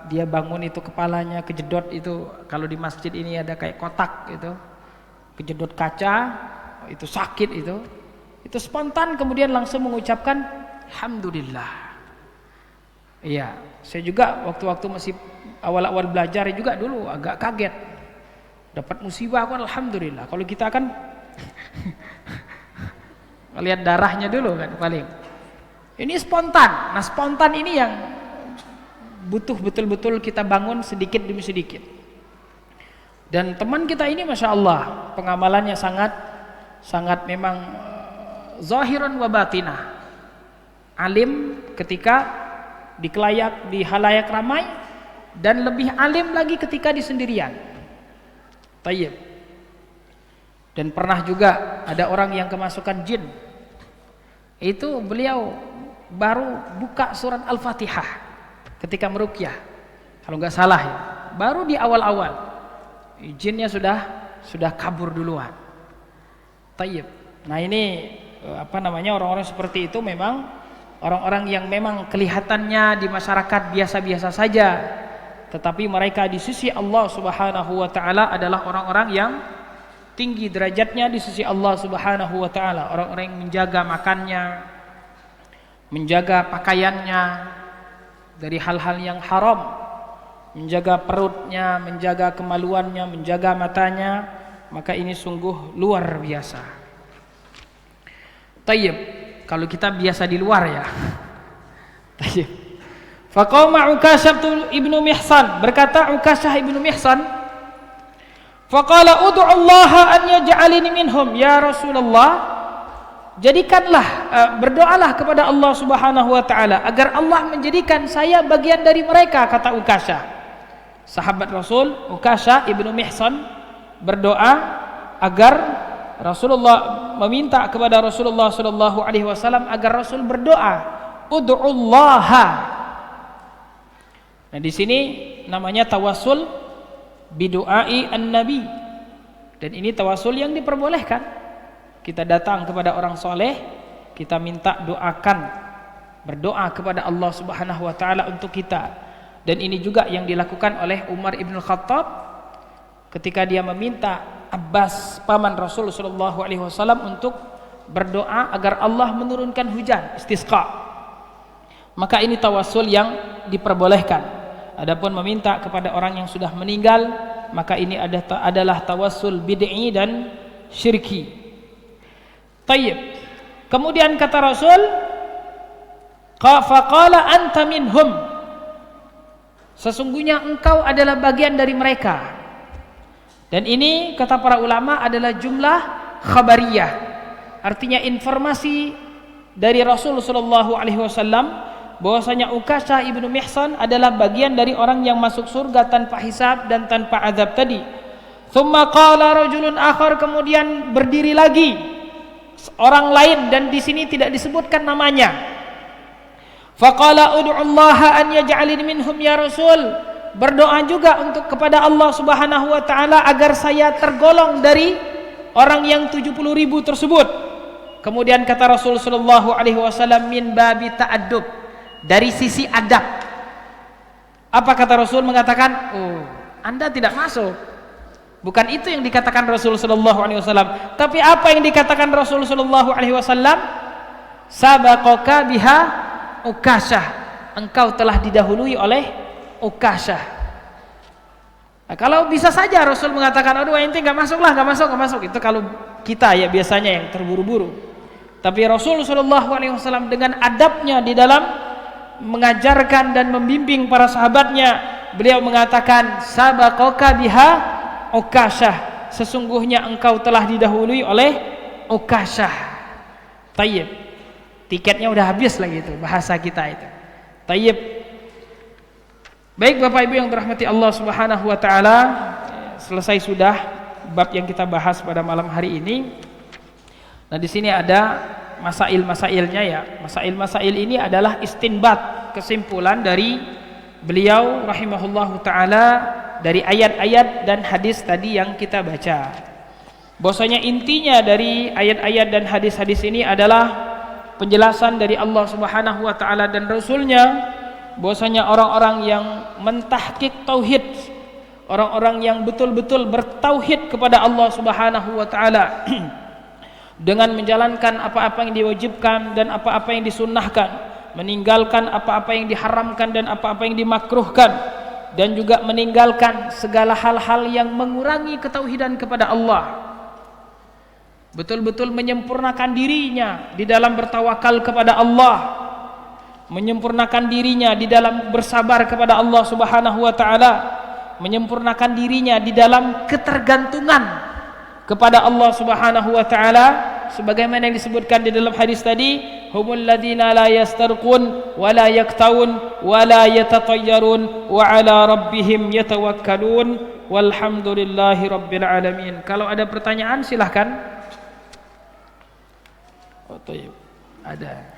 S2: dia bangun itu kepalanya kejedot itu, kalau di masjid ini ada kayak kotak itu, kejedot kaca, itu sakit itu spontan kemudian langsung mengucapkan alhamdulillah. Iya, saya juga waktu-waktu masih awal-awal belajar juga dulu agak kaget. Dapat musibah aku alhamdulillah. Kalau kita kan lihat darahnya dulu kan paling. Ini spontan. Nah, spontan ini yang butuh betul-betul kita bangun sedikit demi sedikit. Dan teman kita ini Masya Allah, pengamalannya sangat memang zahiran wa batinah. Alim ketika di halayak ramai, dan lebih alim lagi ketika di sendirian. Tayyib. Dan pernah juga ada orang yang kemasukan jin. Itu beliau baru buka surat Al-Fatihah ketika meruqyah, kalau nggak salah ya. Baru di awal-awal jinnya sudah kabur duluan. Tayyib. Nah, ini orang-orang seperti itu memang orang-orang yang memang kelihatannya di masyarakat biasa-biasa saja, tetapi mereka di sisi Allah Subhanahu wa taala adalah orang-orang yang tinggi derajatnya di sisi Allah Subhanahu wa taala. Orang-orang yang menjaga makannya, menjaga pakaiannya dari hal-hal yang haram, menjaga perutnya, menjaga kemaluannya, menjaga matanya, maka ini sungguh luar biasa. Tayyib. Kalau kita biasa di luar ya. Faqama Ukasyah ibnu Mihsan, berkata Ukasyah ibnu Mihsan, faqala ud'u Allah an yaj'alini minhum, ya Rasulullah, jadikanlah, berdoalah kepada Allah Subhanahu wa taala agar Allah menjadikan saya bagian dari mereka, kata Ukasyah. Sahabat Rasul Ukasyah ibnu Mihsan berdoa agar Rasulullah, meminta kepada Rasulullah sallallahu alaihi wasallam agar Rasul berdoa, ud'ullaha. Nah, di sini namanya tawassul bidu'ai an-nabi. Dan ini tawassul yang diperbolehkan. Kita datang kepada orang soleh, kita minta doakan, berdoa kepada Allah Subhanahu wa taala untuk kita. Dan ini juga yang dilakukan oleh Umar ibn Khattab ketika dia meminta Abbas, paman Rasul sallallahu alaihi wasallam, untuk berdoa agar Allah menurunkan hujan, istisqa. Maka ini tawassul yang diperbolehkan. Adapun meminta kepada orang yang sudah meninggal, maka ini adalah tawassul bid'i dan syirki. Tayyib. Kemudian kata Rasul, faqala anta minhum, sesungguhnya engkau adalah bagian dari mereka. Dan ini kata para ulama adalah jumlah khabariyah, artinya informasi dari Rasul sallallahu alaihi wasallam bahwasanya Ukasyah ibnu Mihsan adalah bagian dari orang yang masuk surga tanpa hisab dan tanpa azab tadi. Tsumma qala rajulun akhar, kemudian berdiri lagi orang lain dan di sini tidak disebutkan namanya. Faqala ud'u Allah an yaj'alini minhum ya Rasul, berdoa juga untuk kepada Allah Subhanahu wa taala agar saya tergolong dari orang yang 70.000 tersebut. Kemudian kata Rasul sallallahu alaihi wasallam, min babi ta'addub, dari sisi adab. Apa kata Rasul? Mengatakan, oh, Anda tidak masuk. Bukan itu yang dikatakan Rasul sallallahu alaihi wasallam. Tapi apa yang dikatakan Rasul sallallahu alaihi wasallam? Sabaqaka biha Ukasyah, engkau telah didahului oleh Ukasyah. Nah, kalau bisa saja Rasul mengatakan, aduh ente nggak masuk lah, nggak masuk. Itu kalau kita ya biasanya yang terburu-buru. Tapi Rasul sallallahu alaihi wasallam dengan adabnya di dalam mengajarkan dan membimbing para sahabatnya, beliau mengatakan, sabaqaka biha Ukasyah, sesungguhnya engkau telah didahului oleh Ukasyah. Tayyib, tiketnya udah habis lagi itu, bahasa kita itu. Tayyib. Baik Bapak Ibu yang dirahmati Allah Subhanahu wa taala, selesai sudah bab yang kita bahas pada malam hari ini. Nah, di sini ada masail-masailnya ya. Masail-masail ini adalah istinbat, kesimpulan dari beliau rahimahullahu taala dari ayat-ayat dan hadis tadi yang kita baca. Bahwasanya intinya dari ayat-ayat dan hadis-hadis ini adalah penjelasan dari Allah Subhanahu wa taala dan Rasulnya, bahwasanya orang-orang yang mentahqiq tauhid, orang-orang yang betul-betul bertauhid kepada Allah Subhanahu wa taala dengan menjalankan apa-apa yang diwajibkan dan apa-apa yang disunnahkan, meninggalkan apa-apa yang diharamkan dan apa-apa yang dimakruhkan, dan juga meninggalkan segala hal-hal yang mengurangi ketauhidan kepada Allah. Betul-betul menyempurnakan dirinya di dalam bertawakal kepada Allah, menyempurnakan dirinya di dalam bersabar kepada Allah Subhanahu wa taala, menyempurnakan dirinya di dalam ketergantungan kepada Allah Subhanahu wa taala, sebagaimana yang disebutkan di dalam hadis tadi, humul ladzina la yastarqun wa la yaktawun wa la yatatayyarun wa ala rabbihim yatawakkalun walhamdulillahi rabbil alamin. Kalau ada pertanyaan silahkan. Oh, tayyib. Ada.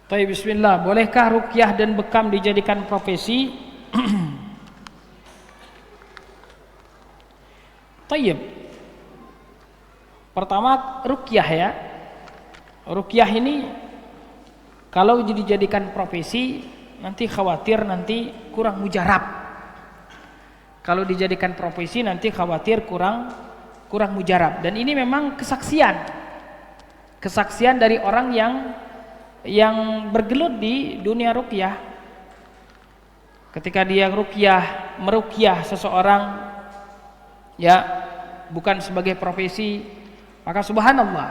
S2: Baik, bismillah. Bolehkah ruqyah dan bekam dijadikan profesi? Tayyib. Pertama, ruqyah ya. Ruqyah ini kalau dijadikan profesi nanti khawatir nanti kurang mujarab. Kalau dijadikan profesi nanti khawatir kurang kurang mujarab. Dan ini memang kesaksian dari orang yang bergelut di dunia ruqyah. Ketika dia meruqyah seseorang, ya, bukan sebagai profesi, maka subhanallah,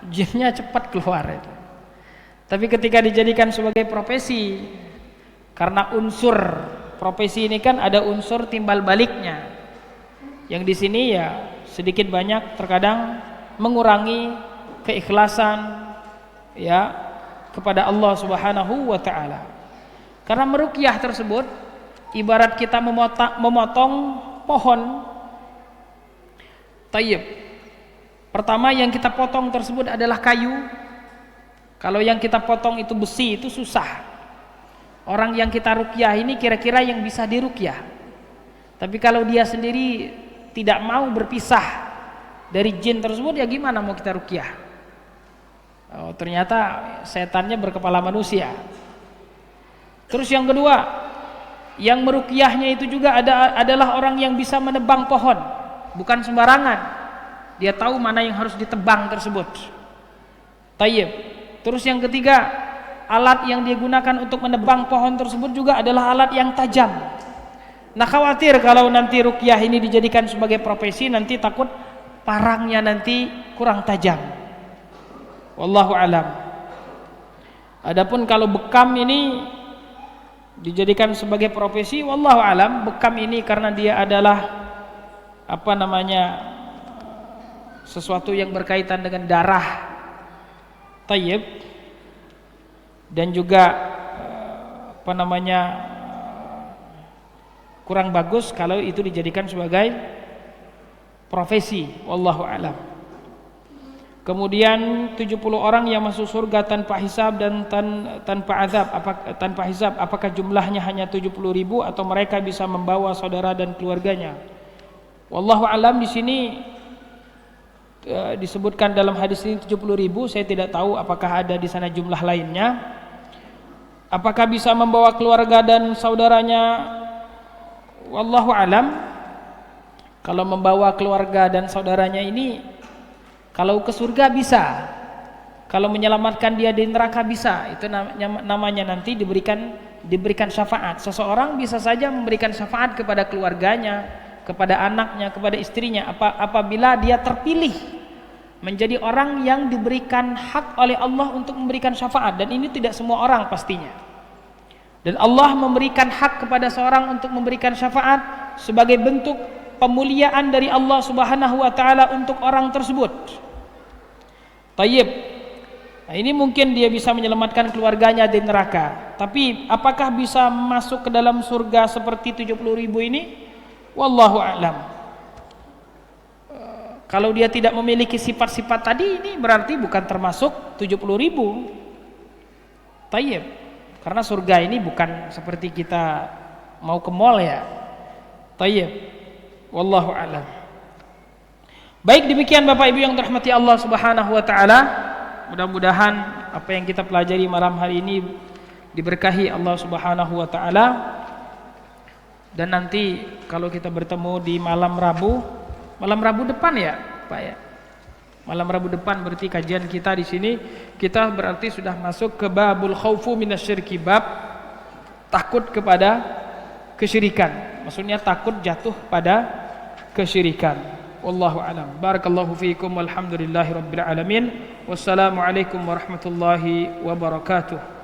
S2: jinnya cepat keluar itu. Tapi ketika dijadikan sebagai profesi, karena unsur profesi ini kan ada unsur timbal baliknya, yang di sini ya sedikit banyak terkadang mengurangi keikhlasan, ya, kepada Allah Subhanahu wa taala. Karena meruqyah tersebut ibarat kita memotong pohon. Tayyib. Pertama yang kita potong tersebut adalah kayu. Kalau yang kita potong itu besi, itu susah. Orang yang kita ruqyah ini kira-kira yang bisa diruqyah. Tapi kalau dia sendiri tidak mau berpisah dari jin tersebut, ya gimana mau kita ruqyah? Oh, ternyata setannya berkepala manusia. Terus yang kedua, yang meruqyahnya itu juga adalah orang yang bisa menebang pohon, bukan sembarangan. Dia tahu mana yang harus ditebang tersebut. Tayyib. Terus yang ketiga, alat yang dia gunakan untuk menebang pohon tersebut juga adalah alat yang tajam. Nah, khawatir kalau nanti ruqyah ini dijadikan sebagai profesi, nanti takut parangnya nanti kurang tajam. Wallahu alam. Adapun kalau bekam ini dijadikan sebagai profesi, wallahu alam, bekam ini karena dia adalah sesuatu yang berkaitan dengan darah, tayyib, dan juga kurang bagus kalau itu dijadikan sebagai profesi, wallahu alam. Kemudian 70 orang yang masuk surga tanpa hisab dan tanpa azab, tanpa hisab, apakah jumlahnya hanya 70.000 atau mereka bisa membawa saudara dan keluarganya? Wallahu alam. Di sini disebutkan dalam hadis ini 70.000, saya tidak tahu apakah ada di sana jumlah lainnya. Apakah bisa membawa keluarga dan saudaranya? Wallahu alam. Kalau membawa keluarga dan saudaranya ini, kalau ke surga bisa, kalau menyelamatkan dia di neraka bisa. Itu namanya nanti diberikan syafaat. Seseorang bisa saja memberikan syafaat kepada keluarganya, kepada anaknya, kepada istrinya, apabila dia terpilih menjadi orang yang diberikan hak oleh Allah untuk memberikan syafaat. Dan ini tidak semua orang pastinya. Dan Allah memberikan hak kepada seorang untuk memberikan syafaat sebagai bentuk pemuliaan dari Allah Subhanahu wa taala untuk orang tersebut. Tayyib. Nah, ini mungkin dia bisa menyelamatkan keluarganya dari neraka. Tapi apakah bisa masuk ke dalam surga seperti 70.000 ini? Wallahu a'lam. Kalau dia tidak memiliki sifat-sifat tadi, ini berarti bukan termasuk 70.000. Tayyib. Karena surga ini bukan seperti kita mau ke mall, ya. Tayyib. Wallahu a'lam. Baik, demikian Bapak Ibu yang dirahmati Allah Subhanahu wa taala. Mudah-mudahan apa yang kita pelajari malam hari ini diberkahi Allah Subhanahu wa taala. Dan nanti kalau kita bertemu di malam Rabu depan, ya, Pak, ya. Malam Rabu depan berarti kajian kita di sini, kita berarti sudah masuk ke babul khaufu minasyirki, bab takut kepada kesyirikan. Maksudnya takut jatuh pada kesyirikan. Wallahu a'lam. Barakallahu fiikum walhamdulillahi rabbil alamin. Wassalamu alaikum warahmatullahi wabarakatuh.